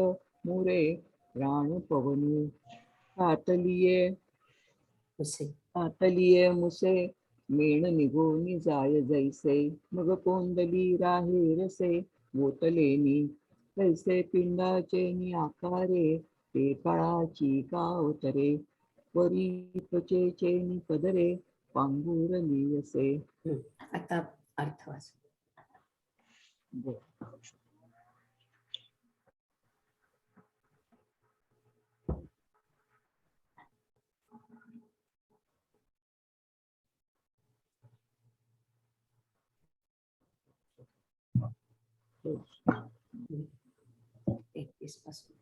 [SPEAKER 8] मुरे, प्राण पवनू, तातलिये मुसे, मेण निघोनी जाय जैसे, मग कोंडली राहे रसे, गोतलेनी तैसे पिंडाचे नि आकारे, ते काळाची कावतरे, परी त्वचेचे नि पदरे, पांघुरली असे.
[SPEAKER 3] आता अर्थ वाच. 31 पासून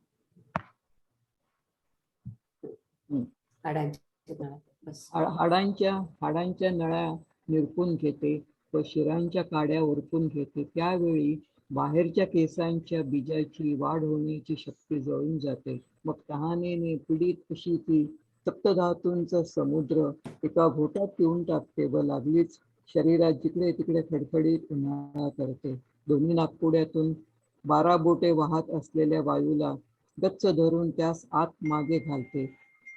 [SPEAKER 8] हम्म.
[SPEAKER 3] हाडांची नळा. बस.
[SPEAKER 8] हाडांच्या नळ्या निरपून घेते व शिरांच्या काड्या ओरपून घेते. त्यावेळी बाहेरच्या केसांच्या बीजाची वाढ होण्याची शक्ती जळून जाते. मग तहानेने पीडित अशी ती सप्तधातूंचा समुद्र एका घोटात पिऊन टाकते व लागलीच शरीरात जिकडे तिकडे खडखडीत उन्हाळा करते. दोन्ही नाकपुड्यातून 12 बोटे वाहत असलेल्या वायूला गच्च धरून त्यास आत मागे घालते.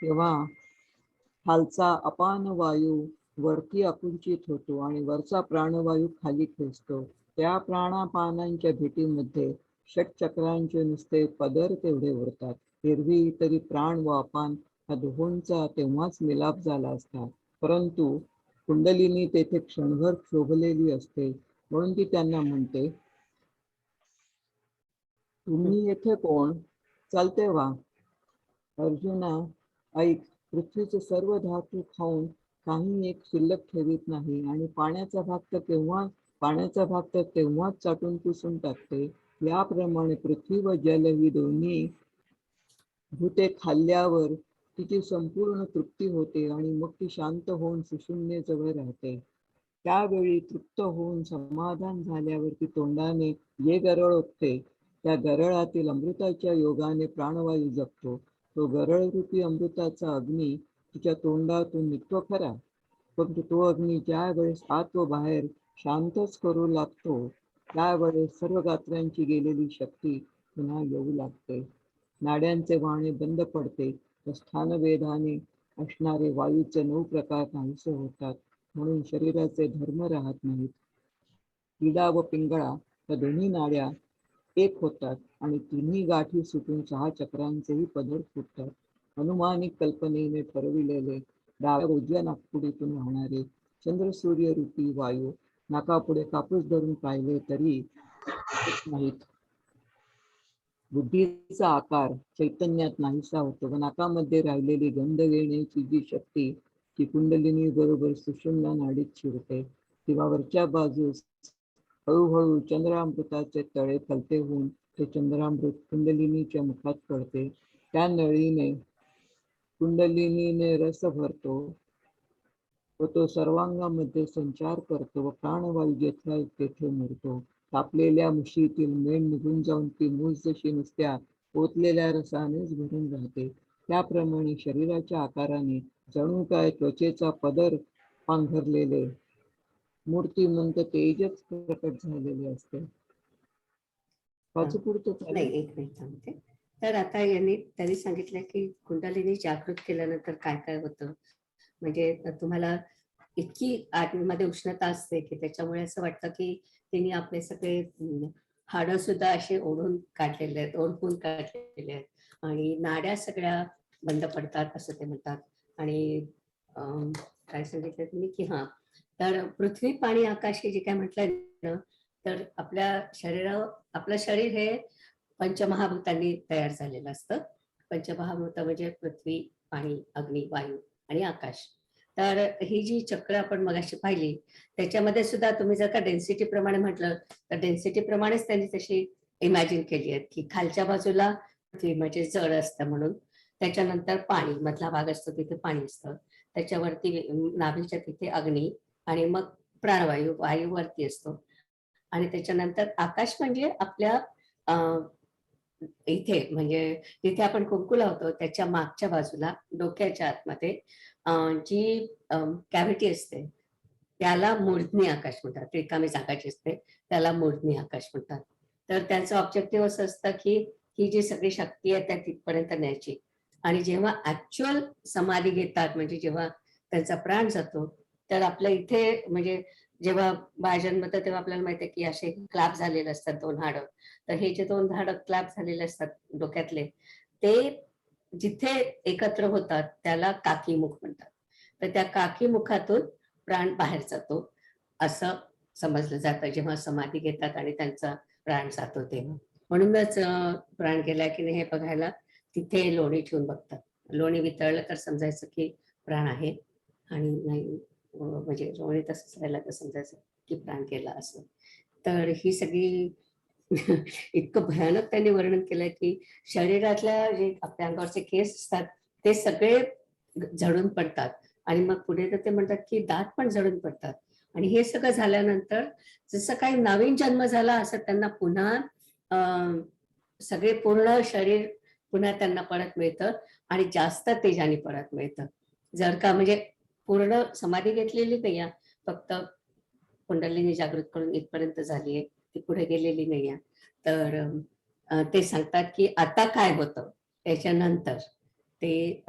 [SPEAKER 8] तेव्हा खालचा अपान वायू वरती आकुंचित होतो आणि वरचा प्राणवायू खाली खेचतो. त्या प्राणापानांच्या भेटीमध्ये षटचक्रांचे नुसते पदर तेवढे उरतात. एरवी तरी प्राण व अपान ह्या दोहोंचा तेव्हाच मिलाप झाला असता, परंतु कुंडलिनी तेथे क्षणभर शोभलेली असते, म्हणून ती त्यांना म्हणते, तुम्ही येथे कोण? चालते वा. अर्जुना ऐक, पृथ्वीचे सर्व धातू खाऊन काही एक शिल्लक ठेवीत नाही आणि पाण्याचा भाग तर तेव्हाच चाटून पुसून टाकते. याप्रमाणे पृथ्वी व जल ही दोन्ही भूते खाल्ल्यावर तिची संपूर्ण तृप्ती होते आणि मग ती शांत होऊन सुशून्येजवळ राहते. त्यावेळी तृप्त होऊन समाधान झाल्यावर ती तोंडाने जे गरळ ओतते त्या गरळातील अमृताच्या योगाने प्राणवायू जगतो. तो गरळरूपी अमृताचा अग्नी तिच्या तोंडातून निघतो खरा, परंतु तो अग्नी ज्या वेळेस आत व बाहेर शांतच करू लागतो त्यावेळेस सर्व गात्रांची गेलेली शक्ती पुन्हा येऊ लागते. नाड्यांचे वाहने बंद पडते व स्थानभेदाने असणारे वायूचे 9 प्रकार नाहीसे होतात, म्हणून शरीराचे धर्म राहत नाहीत. किडा व पिंगळा या दोन्ही नाड्या एक होतात आणि तिन्ही गाठी सुटून 6 चक्रांचेही पदर फुटतात. अनुमानिक कल्पनेने ठरविलेले डाव्या उजव्या नाकपुडीतून वाहणारे चंद्र सूर्य रूपी वायू नाकापुढे कापूस धरून पाहिले तरी नाहीत. बुद्धीचा आकार चैतन्यात नाहीसा होतो व नाकामध्ये राहिलेली गंध घेण्याची जी शक्ती ती कुंडलिनी बरोबर सुषुम्ना नाडीत शिरते, तेव्हा वरच्या बाजूस हळूहळू चंद्रामृताचे तळे फलते होऊन ते चंद्रामृत कुंडलिनीच्या मुखात पडते. त्या नळीने कुंडलिनीने रस भरतो व तो सर्वांगामध्ये संचार करतो व प्राणवायू जेथे तेथे मुरतो. तापलेल्या मुशीतील मेण निघून जाऊन ती मूस जशी नुसत्या ओतलेल्या रसानेच भरून राहते. त्याप्रमाणे शरीराच्या आकाराने जणू काय त्वचेचा पदर पांघरलेले मूर्तिमंत तेजच प्रकट झालेले असते.
[SPEAKER 3] नाही, एक मिनिट थांबते. तर आता त्यांनी सांगितलं की कुंडलिनी जागृत केल्यानंतर काय काय होतं. म्हणजे तुम्हाला इतकी आतमध्ये उष्णता असते की त्याच्यामुळे असं वाटतं की त्यांनी आपले सगळे हाडं सुद्धा असे ओढून काढलेले आहेत, ओढून काढलेले आहेत आणि नाड्या सगळ्या बंद पडतात असं ते म्हणतात. आणि काय सांगितलं तुम्ही की तर पृथ्वी पाणी आकाश हे जे काय म्हटलंय ना, तर आपलं शरीर हे पंचमहाभूतांनी तयार झालेलं असतं. पंचमहाभूत म्हणजे पृथ्वी, पाणी, अग्नी, वायू आणि आकाश. तर ही जी चक्र आपण मगाशी पाहिली त्याच्यामध्ये सुद्धा तुम्ही जर का डेन्सिटी प्रमाणे म्हटलं तर डेन्सिटी प्रमाणेच त्यांनी तशी इमॅजिन केली आहे की खालच्या बाजूला पृथ्वी म्हणजे जड असतं म्हणून, त्याच्यानंतर पाणी मधला भाग असतो तिथे पाणी असतं, त्याच्यावरती नाभीच्या तिथे अग्नी आणि मग प्राणवायू वायूवरती असतो आणि त्याच्यानंतर आकाश म्हणजे आपल्या इथे म्हणजे जिथे आपण कुंकू लावतो त्याच्या मागच्या बाजूला डोक्याच्या आतमध्ये जी कॅव्हिटी असते त्याला मूर्धनी आकाश म्हणतात. रिकामी जागा जी असते त्याला मूर्धनी आकाश म्हणतात. तर त्यांचं ऑब्जेक्टिव्ह असं असतं की ही जी सगळी शक्ती आहे त्या तिथपर्यंत न्यायची आणि जेव्हा ऍक्च्युअल समाधी घेतात म्हणजे जेव्हा त्यांचा प्राण जातो तर आपल्या इथे म्हणजे जेव्हा बाळ जन्मतं तेव्हा आपल्याला माहिती आहे की असे क्लॅप झालेले असतात 2 हाडं. तर हे जे 2 हाडं क्लॅप झालेले असतात डोक्यातले ते जिथे एकत्र होतात त्याला काकीमुख म्हणतात. तर त्या काकीमुखातून प्राण बाहेर जातो असं समजलं जातं जेव्हा समाधी घेतात आणि त्यांचा प्राण जातो तेव्हा. म्हणूनच प्राण गेला की नाही हे बघायला तिथे लोणी ठेवून बघतात. लोणी वितळलं तर समजायचं की प्राण आहे आणि नाही म्हणजे लोणी तसंच राहिलं तर समजायचं की प्राण गेला असं. तर ही सगळी इतकं भयानक त्यांनी वर्णन केलंय की शरीरातल्या जे आपल्या अंगावरचे केस असतात ते सगळे झडून पडतात आणि मग पुढे तर ते म्हणतात की दात पण झडून पडतात. आणि हे सगळं झाल्यानंतर जसं काही नवीन जन्म झाला असं त्यांना पुन्हा अं, सगळे पूर्ण शरीर पुन्हा त्यांना परत मिळतं आणि जास्त तेजाने परत मिळतं. जर का म्हणजे पूर्ण समाधी घेतलेली नाही आहे, फक्त कुंडलिनी जागृत करून इथपर्यंत झालीये, ती पुढे गेलेली नाहीये. तर ते सांगतात की आता काय होतं त्याच्यानंतर ते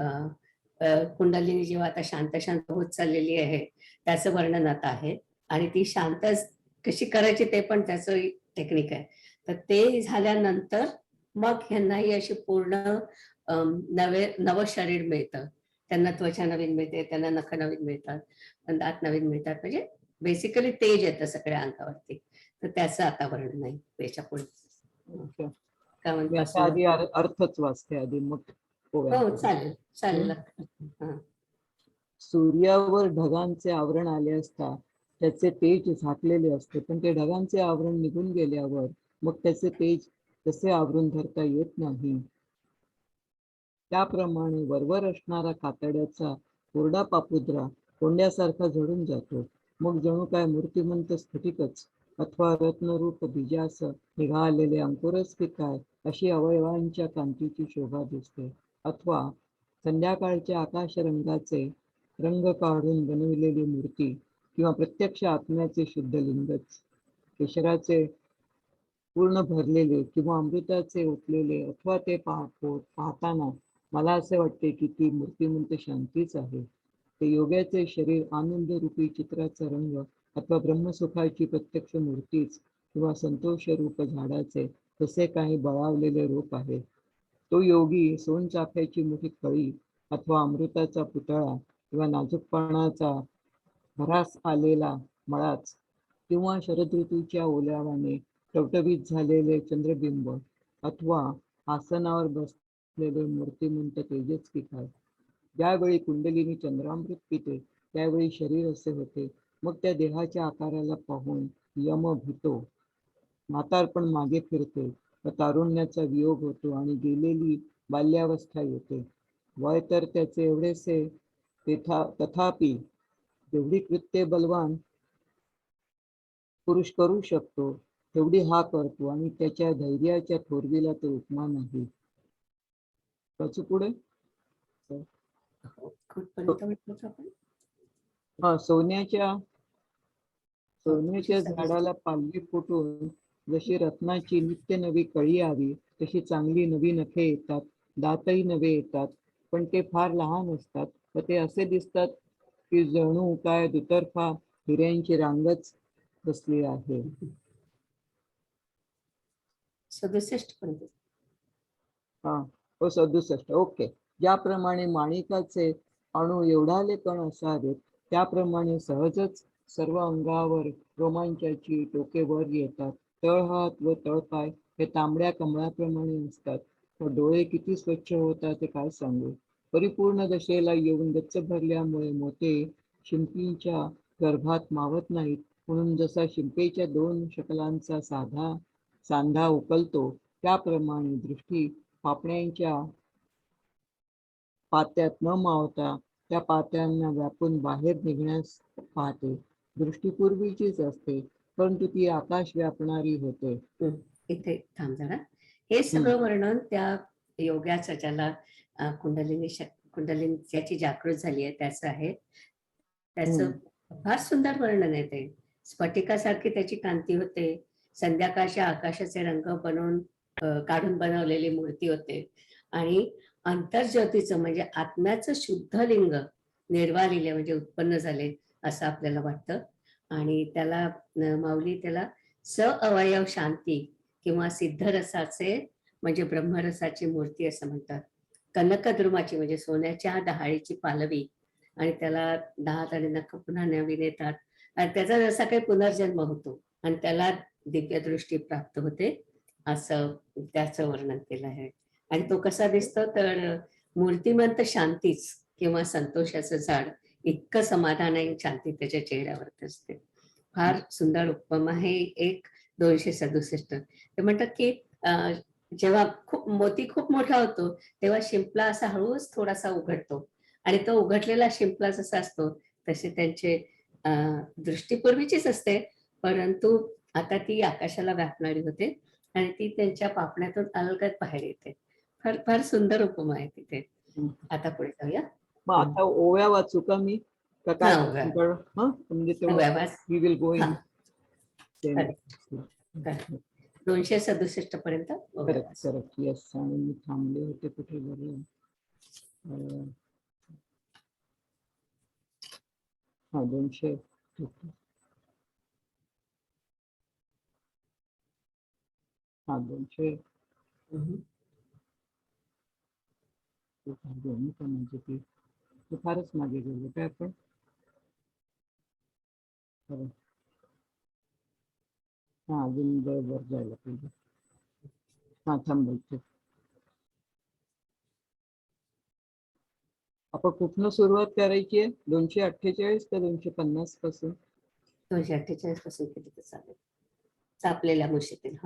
[SPEAKER 3] कुंडलिनी जेव्हा आता शांत शांत होत चाललेली आहे त्याचं वर्णन आता आहे आणि ती शांत कशी करायची ते पण त्याचं टेक्निक आहे. तर ते झाल्यानंतर मग ह्यांनाही अशी पूर्ण नवं शरीर मिळतं. त्यांना त्वचा नवीन मिळते, त्यांना नख नवीन मिळतात, दात नवीन मिळतात. म्हणजे बेसिकली तेज येतं सगळ्या अंगावरती. तर त्याचं आता वर्णन नाही त्याच्या पुढे.
[SPEAKER 8] अच्छा.
[SPEAKER 3] काय
[SPEAKER 8] मी
[SPEAKER 3] म्हणतात
[SPEAKER 8] आता आधी अर्थच वाचते आधी मग पोव्या.
[SPEAKER 3] हो चालेल चालेल. हा.
[SPEAKER 8] सूर्यावर ढगांचे आवरण आले असता त्याचे तेज झाकलेले असते, पण ते ढगांचे आवरण निघून गेल्यावर मग त्याचे तेज तसे आवरून धरता येत नाही. त्याप्रमाणे वरवर असणारा कातड्याचा कोरडा पापुद्रा कोंड्यासारखा झडून जातो. मग जणू काय मूर्तिमंत स्फटिकच अथवा रत्नरूप बीजास निघालेले अंकुरच की काय अशी अवयवांच्या कांतीची शोभा दिसते. अथवा संध्याकाळच्या आकाश रंगाचे रंग काढून बनविलेली मूर्ती किंवा प्रत्यक्ष आत्म्याचे शुद्ध लिंगच. केशराचे पूर्ण भरलेले किंवा अमृताचे ओतलेले अथवा ते पाहताना मला असे वाटते की ती मूर्तिमंत शांतीच आहे. ते योग्याचे शरीर आनंद रूपी चित्राचा रंग अथवा ब्रह्मसुखाची प्रत्यक्ष मूर्तीच किंवा संतोष रूप झाडाचे तसे काही बळावलेले रूप आहे. तो योगी सोनचाफ्याची मोठी कळी अथवा अमृताचा पुतळा किंवा नाजूकपणाचा भरास आलेला मळाच किंवा शरद ऋतूच्या ओल्यावाने टवटवीत झालेले चंद्रबिंब अथवा आसनावर बसलेले मूर्तिमंत तेजस की काय. ज्यावेळी कुंडलिनी चंद्रामृत पिते त्यावेळी शरीर असे होते. मग त्या देहाच्या आकाराला पाहून यम भीतो. म्हातारपण मागे फिरते व तारुण्याचा वियोग होतो आणि गेलेली बाल्यावस्था येते. वय तर त्याचे एवढेसे तथापि जेवढी कृत्ये बलवान पुरुष करू शकतो तेवढी हा करतो आणि त्याच्या धैर्याच्या थोरवीला तो उपमा नाही. त्याच पुढे
[SPEAKER 3] कुठपर्यंत म्हटलं आपण?
[SPEAKER 8] हा सोन्याच्या झाडाला पालवी फुटून जशी रत्नाची नित्य नवी कळी आली तशी चांगली नवी नखे येतात, दातही नवे येतात, पण ते फार लहान असतात व ते असे दिसतात की जणू काय दुतर्फा हिऱ्यांची रांगच बसली आहे.
[SPEAKER 3] 67 पर्यंत.
[SPEAKER 8] हा 67. ओके. ज्याप्रमाणे माणिकाचे अणु एवढाले कण असावेत त्याप्रमाणे सहजच सर्व अंगावर रोमांचाची टोके वर येतात. तळहात व तळपाय हे तांबड्या कमळाप्रमाणे असतात व डोळे किती स्वच्छ होतात ते काय सांगू. परिपूर्ण दशेला येऊन गच्च भरल्यामुळे मोते शिंपीच्या गर्भात मावत नाहीत, म्हणून जसा शिंपेच्या 2 शकलांचा सांधा उकलतो त्याप्रमाणे दृष्टी पापण्यांच्या पात्यात न मावता त्या पात्यांना व्यापून बाहेर निघण्यास पाहते. दृष्टी पूर्वीचीच असते, परंतु ती आकाश व्यापणारी होते.
[SPEAKER 3] इथे थांब जरा. हे सगळं वर्णन त्या योगाचं ज्याला कुंडलिनी ज्याची जागृत झाली आहे त्याचं आहे. त्याचं फार सुंदर वर्णन आहे ते. स्फटिकासारखी त्याची कांती होते. संध्याकाळच्या आकाशाचे रंग बनवून काढून बनवलेली मूर्ती होते आणि अंतर्ज्योतीचं म्हणजे आत्म्याचं शुद्ध लिंग निर्वालेले म्हणजे उत्पन्न झाले असं आपल्याला वाटतं. आणि त्याला माऊली त्याला अवयव शांती किंवा सिद्धरसाचे म्हणजे ब्रह्मरसाची मूर्ती असं म्हणतात. कनकद्रुमाची म्हणजे सोन्याच्या डहाळीची पालवी आणि त्याला दात आणि नख पुन्हा नवीन येतात आणि त्याचा जसा काही पुनर्जन्म होतो आणि त्याला दिव्यदृष्टी प्राप्त होते असं त्याचं वर्णन केलं आहे. आणि तो कसा दिसतो तर मूर्तिमंत शांतीच किंवा संतोषाचं झाड इतकं समाधान आणि शांती त्याच्या चेहऱ्यावर असते. फार सुंदर उपमा आहे. एक 267 ते म्हणतात की जेव्हा मोती खूप मोठा होतो तेव्हा शिंपला असा हळूच थोडासा उघडतो आणि तो उघडलेला शिंपला जसा असतो तसे त्यांचे दृष्टी पूर्वीचीच असते, परंतु आता ती आकाशाला व्यापणारी होते आणि ती त्यांच्या पापण्यातून अलगद बाहेर येते. फार फार सुंदर उपमा आहे तिथे. आता पुढे जाऊया.
[SPEAKER 8] मग आता ओव्या वाचू का मी का काय?
[SPEAKER 3] हा, ओव्या.
[SPEAKER 8] म्हणजे
[SPEAKER 3] ओव्या
[SPEAKER 8] तेवढं
[SPEAKER 3] वाच.
[SPEAKER 8] We will go in.
[SPEAKER 3] हा. 267 पर्यंत ओव्या वाच.
[SPEAKER 8] Correct yes. आणि मी थांबले होते कुठे बरं. हा 200. हा 200.
[SPEAKER 3] हम्म.
[SPEAKER 8] म्हणजे ते फारच मागे गेलो काय आपण. हा अजून बरोबर जायला पाहिजे. हा थांबायचं. आपण कुठनं सुरुवात करायची आहे? 248 का 250 पासून?
[SPEAKER 3] 248 पासून केली तर चालेल. चापलेल्या मुशीतील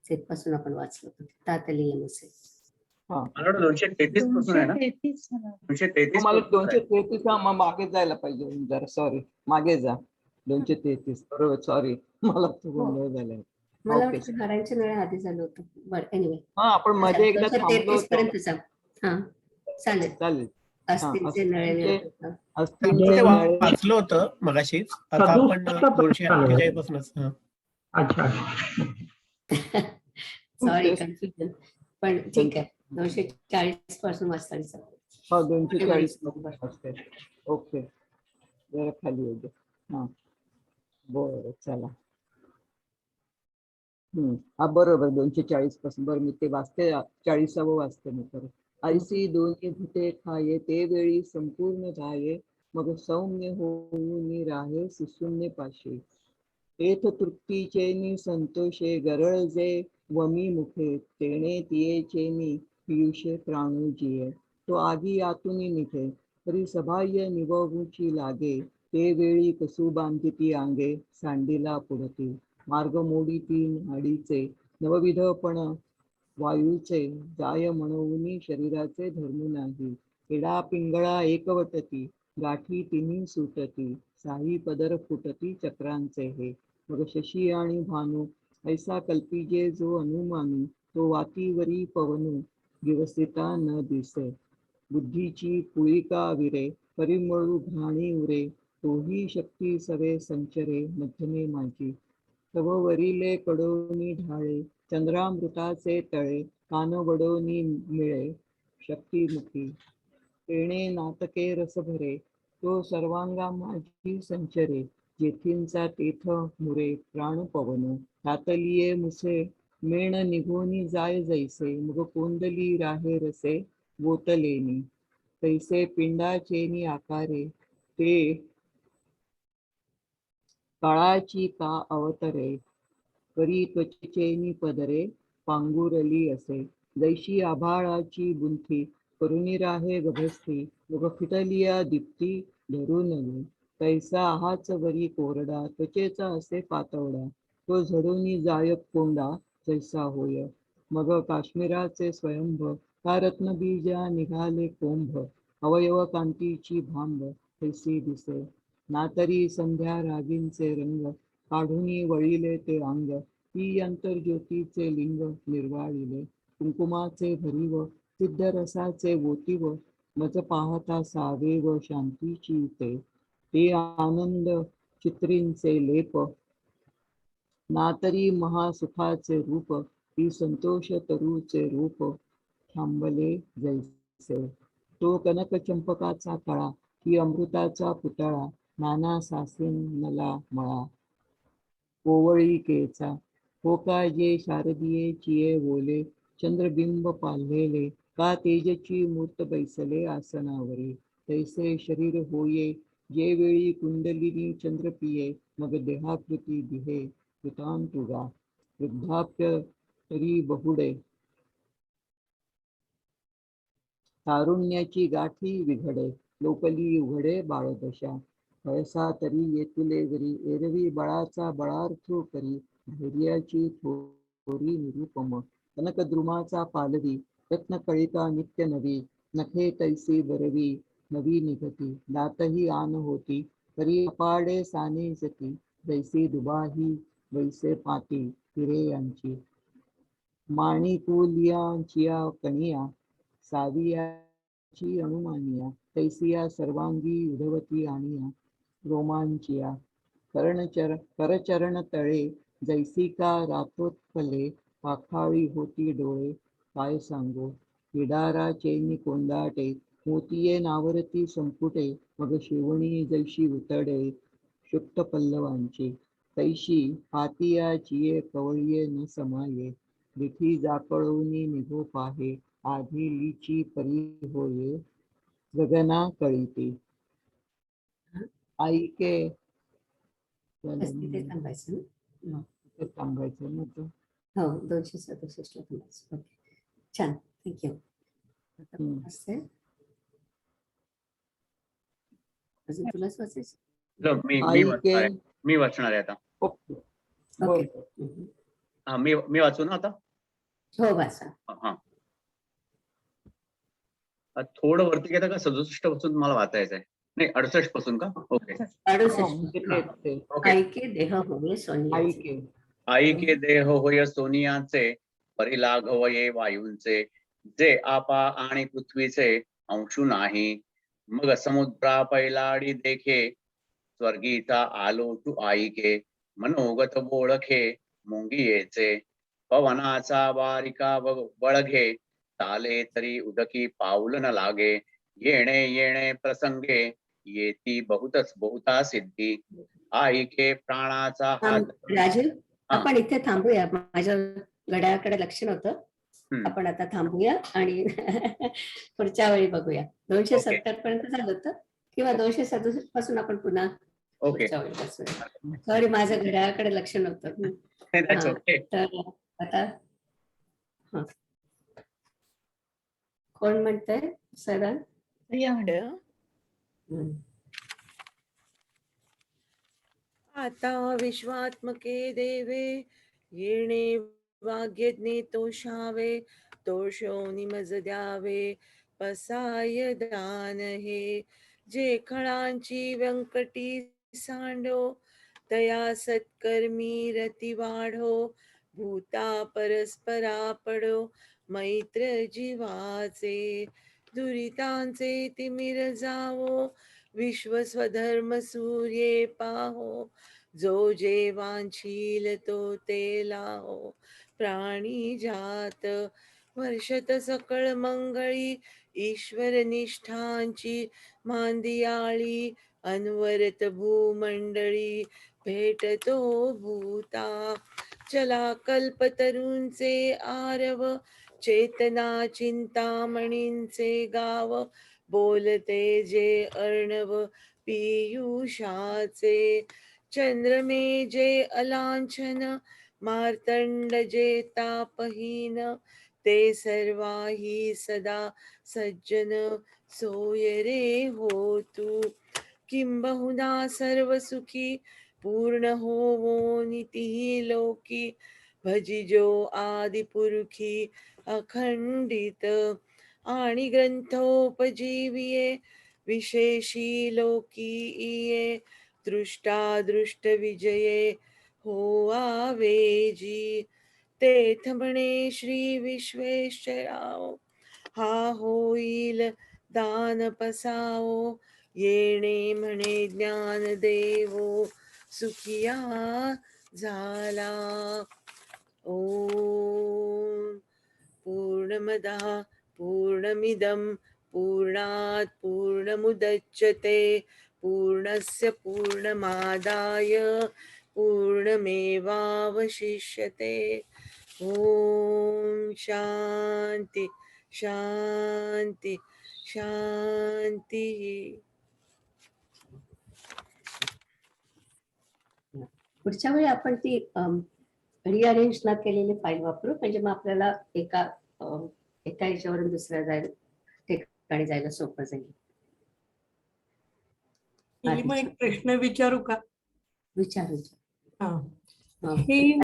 [SPEAKER 3] तिथपासून आपण वाचलो होतो. तातलेल्या मुसे.
[SPEAKER 8] हा
[SPEAKER 9] मला वाटतं 233 पासून आहे ना? 233
[SPEAKER 8] मला
[SPEAKER 9] पासून आहे.
[SPEAKER 8] 233 मागे जायला पाहिजे जरा. सॉरी, मागे जा. 233 बरोबर. सॉरी, मला तो गोंधळ झालाय.
[SPEAKER 3] मला
[SPEAKER 8] ओके.
[SPEAKER 3] वाटतं हाडांच्या नळ्या आधी झालं होतं. बरं, एनिवे.
[SPEAKER 8] हा आपण मध्ये एकदा थांबलो
[SPEAKER 3] 233
[SPEAKER 8] होतो.
[SPEAKER 3] पर्यंत जा. हा चालेल.
[SPEAKER 8] चालेल.
[SPEAKER 3] अस्थिंचे नळे.
[SPEAKER 8] अस्थिंचे
[SPEAKER 9] ते
[SPEAKER 8] नळे.
[SPEAKER 9] वाचलं होतं मगाशीच. आता आपण 248 पासूनच.
[SPEAKER 2] अच्छा.
[SPEAKER 3] Sorry, confusion. पण ठीक आहे, 240 पासून वाचता चालेल.
[SPEAKER 8] हा 240 असते. ओके, जरा खाली येऊ दे. हा बरं, चला. हा बरोबर 240 पासून. बरं, मी ते वाचते. 40व वाचते मी परत. ऐसी दोन्ही भूते खाये ते वेळी संपूर्ण जाये, मग सौम्य होऊन राहे सुशून्य पाशे. तेथ तृप्तीचेनी संतोषे गरळजे वमी मुखे, तेणे तियेचेनी पियुषे प्राणुजिये. तो आगी आतुनी निघे तरी सबाह्य निवहूची लागे, ते वेळी कसू बांधिती आंगे सांडीला पुढती. मार्ग मोडीती नाडीचे नवविधपण वायूचे, जाय म्हणून शरीराचे धर्म नाही. एडा पिंगळा एकवटती गाठी तिन्ही सुटती, साई पदर फुटती चक्रांचे हे. मग शशी आणि भानू ऐसा कल्पिजे जो अनुमानू, तो वातीवरी पवनू दिवसिता न दिसे. बुद्धीची पुळिका विरे परिमळू घाणी उरे, तोही शक्ती सवे संचरे मध्यमे माझी. तव वरिले कडोनी ढाळे चंद्रामृताचे तळे, कान वडोनी मिळे शक्तिमुखी. तेणे नाटके रस भरे तो सर्वांगा माझी संचरे, जेथींचा तेथ मुरे प्राण पवन. तातलिये मुसे मेण निघोनी जाय जैसे, मग कोंदली राहे रसे बोतलेनी. तैसे पिंडाचेनी आकारे ते काळाची का अवतरे, करी त्वचेनी पदरे पांगुरली असे. जैशी आभाळाची बुंथी करुणी राहे गभस्ती, मग फिटलिया दीप्ती धरून नये. तैसा हाच वरी कोरडा त्वचेचा असे पातवडा, तो झडूनी जाय कोंडा जैसा होय. मग काश्मीराचे स्वयंभ का रत्नबीजा निघाले कोंभ, अवयव कांतीची भांब तैसी दिसे. ना तरी संध्या रागींचे रंग काढूनी वळिले ते अंग, ती अंतर्ज्योतीचे लिंग निर्वाळिले. कुंकुमाचे भरीव सिद्धरसाचे वोतीव, मज पाहता सावेव शांतीची ते आनंद चित्रींचे लेप. ना तरी महासुखाचे रूप, ती संतोष तरूचे रूप थांबले जैसे. तो कनक चंपकाचा कळा, की अमृताचा पुतळा, नाना सासिनला मळा. कोवळीकेचा हो का जे शारदीये चिये बोले, चंद्रबिंब पाल्हेले का तेजची मूर्त बैसले आसनावरे. तैसे शरीर होये जे वेळी कुंडलिनी चंद्रपिये, मग देहाकृती दिहे कृतांतुगा. वृद्धाप्य तरी बहुडे तारुण्याची गाठी विघडे, लोकली उघडे बाळदशा. वयसा तरी येतुले वरी एरवी बळाचा बळार्थो करी, धैर्याची थोरी निरुपम कनकद्रुमाचा पालवी रत्नकळिका नित्य नवी नखे तैसी बरवी नवी निघती दातही आन होती तरी अपाडे साने सती जैसी दुबाही वैसे पाती हिरे यांची माणिकुलियांचिया कनिया सावियाची अनुमानिया तैसिया सर्वांगी उधवती आणिया रोमांचिया करचरण तळे जैसिका रातोत्पले पाखाळी होती डोळे काय सांगो हिडारा चैनी कोंदाटे मोतिये नावरती संपुटे मग शिवणी जैशी उतडे शुक्त पल्लवांची तैशी हातिया चिये कवळिये न समाये विठी जाकळूनी निघो पाहे आधी लिची परी होये गगना कळीती ऐके
[SPEAKER 3] बस तिथे थांबायचं ना?
[SPEAKER 8] थांबायचं ना तर.
[SPEAKER 3] हो 267 ला थांबायचं. ओके, छान, थँक्यू. अजून तुलाच वाचायचं?
[SPEAKER 10] मी वाचणार आहे आता.
[SPEAKER 8] ओके.
[SPEAKER 10] हा, मी वाचू ना आता?
[SPEAKER 3] हो, वाचा.
[SPEAKER 10] हा, थोडं वरती घेता का? 67 पासून मला वाचायचं आहे. नाही, 68 पासून का? ओके.
[SPEAKER 3] 68. ऐके देह होय सोनियाचे.
[SPEAKER 10] ऐके देह होय सोनियाचे परी लाघवये वायूंचे जे आपा आणि पृथ्वीचे अंशू नाही मग समुद्रा पैलाडी देखे स्वर्गीचा आलो तू ऐके मनोगत बोळखे मुंगियेचे पवनाचा बारिका बळघे चाले तरी उदकी पाऊल न लागे येणे येणे प्रसंगे येती बहुता सिद्धी ऐके प्राणाचा हात.
[SPEAKER 3] राजू, आपण इथे थांबूया. माझ्या घड्याळाकडे लक्ष नव्हतं. आपण आता थांबूया आणि पुढच्या वेळी बघूया. 270 पर्यंत झालं होतं किंवा 267 पासून आपण पुन्हा पुढच्या वेळी बसूया. सॉरी, माझ्या घड्याळाकडे लक्ष नव्हतं. तर आता कोण म्हणतंय? सरळ
[SPEAKER 1] आता विश्वात्मके देवे येणे वाग्यज्ञे तोषावे तोषो निमज द्यावे पसाय दान हे जे खळांची व्यंकटी सांडो तया सत्कर्मी रती वाढो भूता परस्परा पडो मैत्र जीवाचे दुरितांचे तिमिर जावो विश्व स्वधर्म सूर्ये पाहो जो जे वांछील तो ते लाहो प्राणी जात वर्षत सकळ मंगळी ईश्वर निष्ठांची मांदियाळी अनवरत भूमंडळी भेटतो भूता चला कल्पतरूंचे आरव चेतना चिंतामणींचे गाव बोलते जे अर्णव पियुषाचे चंद्रमे जे अलांछन मार्तंड जे तापहीन ते सर्वाही सदा सज्जन सोय रे होतु किंबहुना सर्व सुखी पूर्ण होवो निती लोकी भजिजो आदिपुरुखी अखंडित आणि ग्रंथोपजीविये विशेषी लोकी इये दृष्टा दृष्ट विजये हो आवेजी तेथ म्हणे श्री विश्वेश्वराव हा होईल दान पसाओ येणे म्हणे ज्ञान देवो सुखिया झाला. ओम पूर्णमदः पूर्णमिदं पूर्णात् पूर्णमुदच्यते पूर्णस्य पूर्णमादाय पूर्णमेवावशिष्यते. ओम शांति शांति शांति.
[SPEAKER 3] पुढच्या वेळी आपण ती रिअरेंज न केलेली फाईल वापरू म्हणजे मग आपल्याला एका याच्यावरून दुसऱ्या ठिकाणी जायला सोपं जाईल.
[SPEAKER 11] एक प्रश्न विचारू का?
[SPEAKER 3] विचारू.
[SPEAKER 11] ही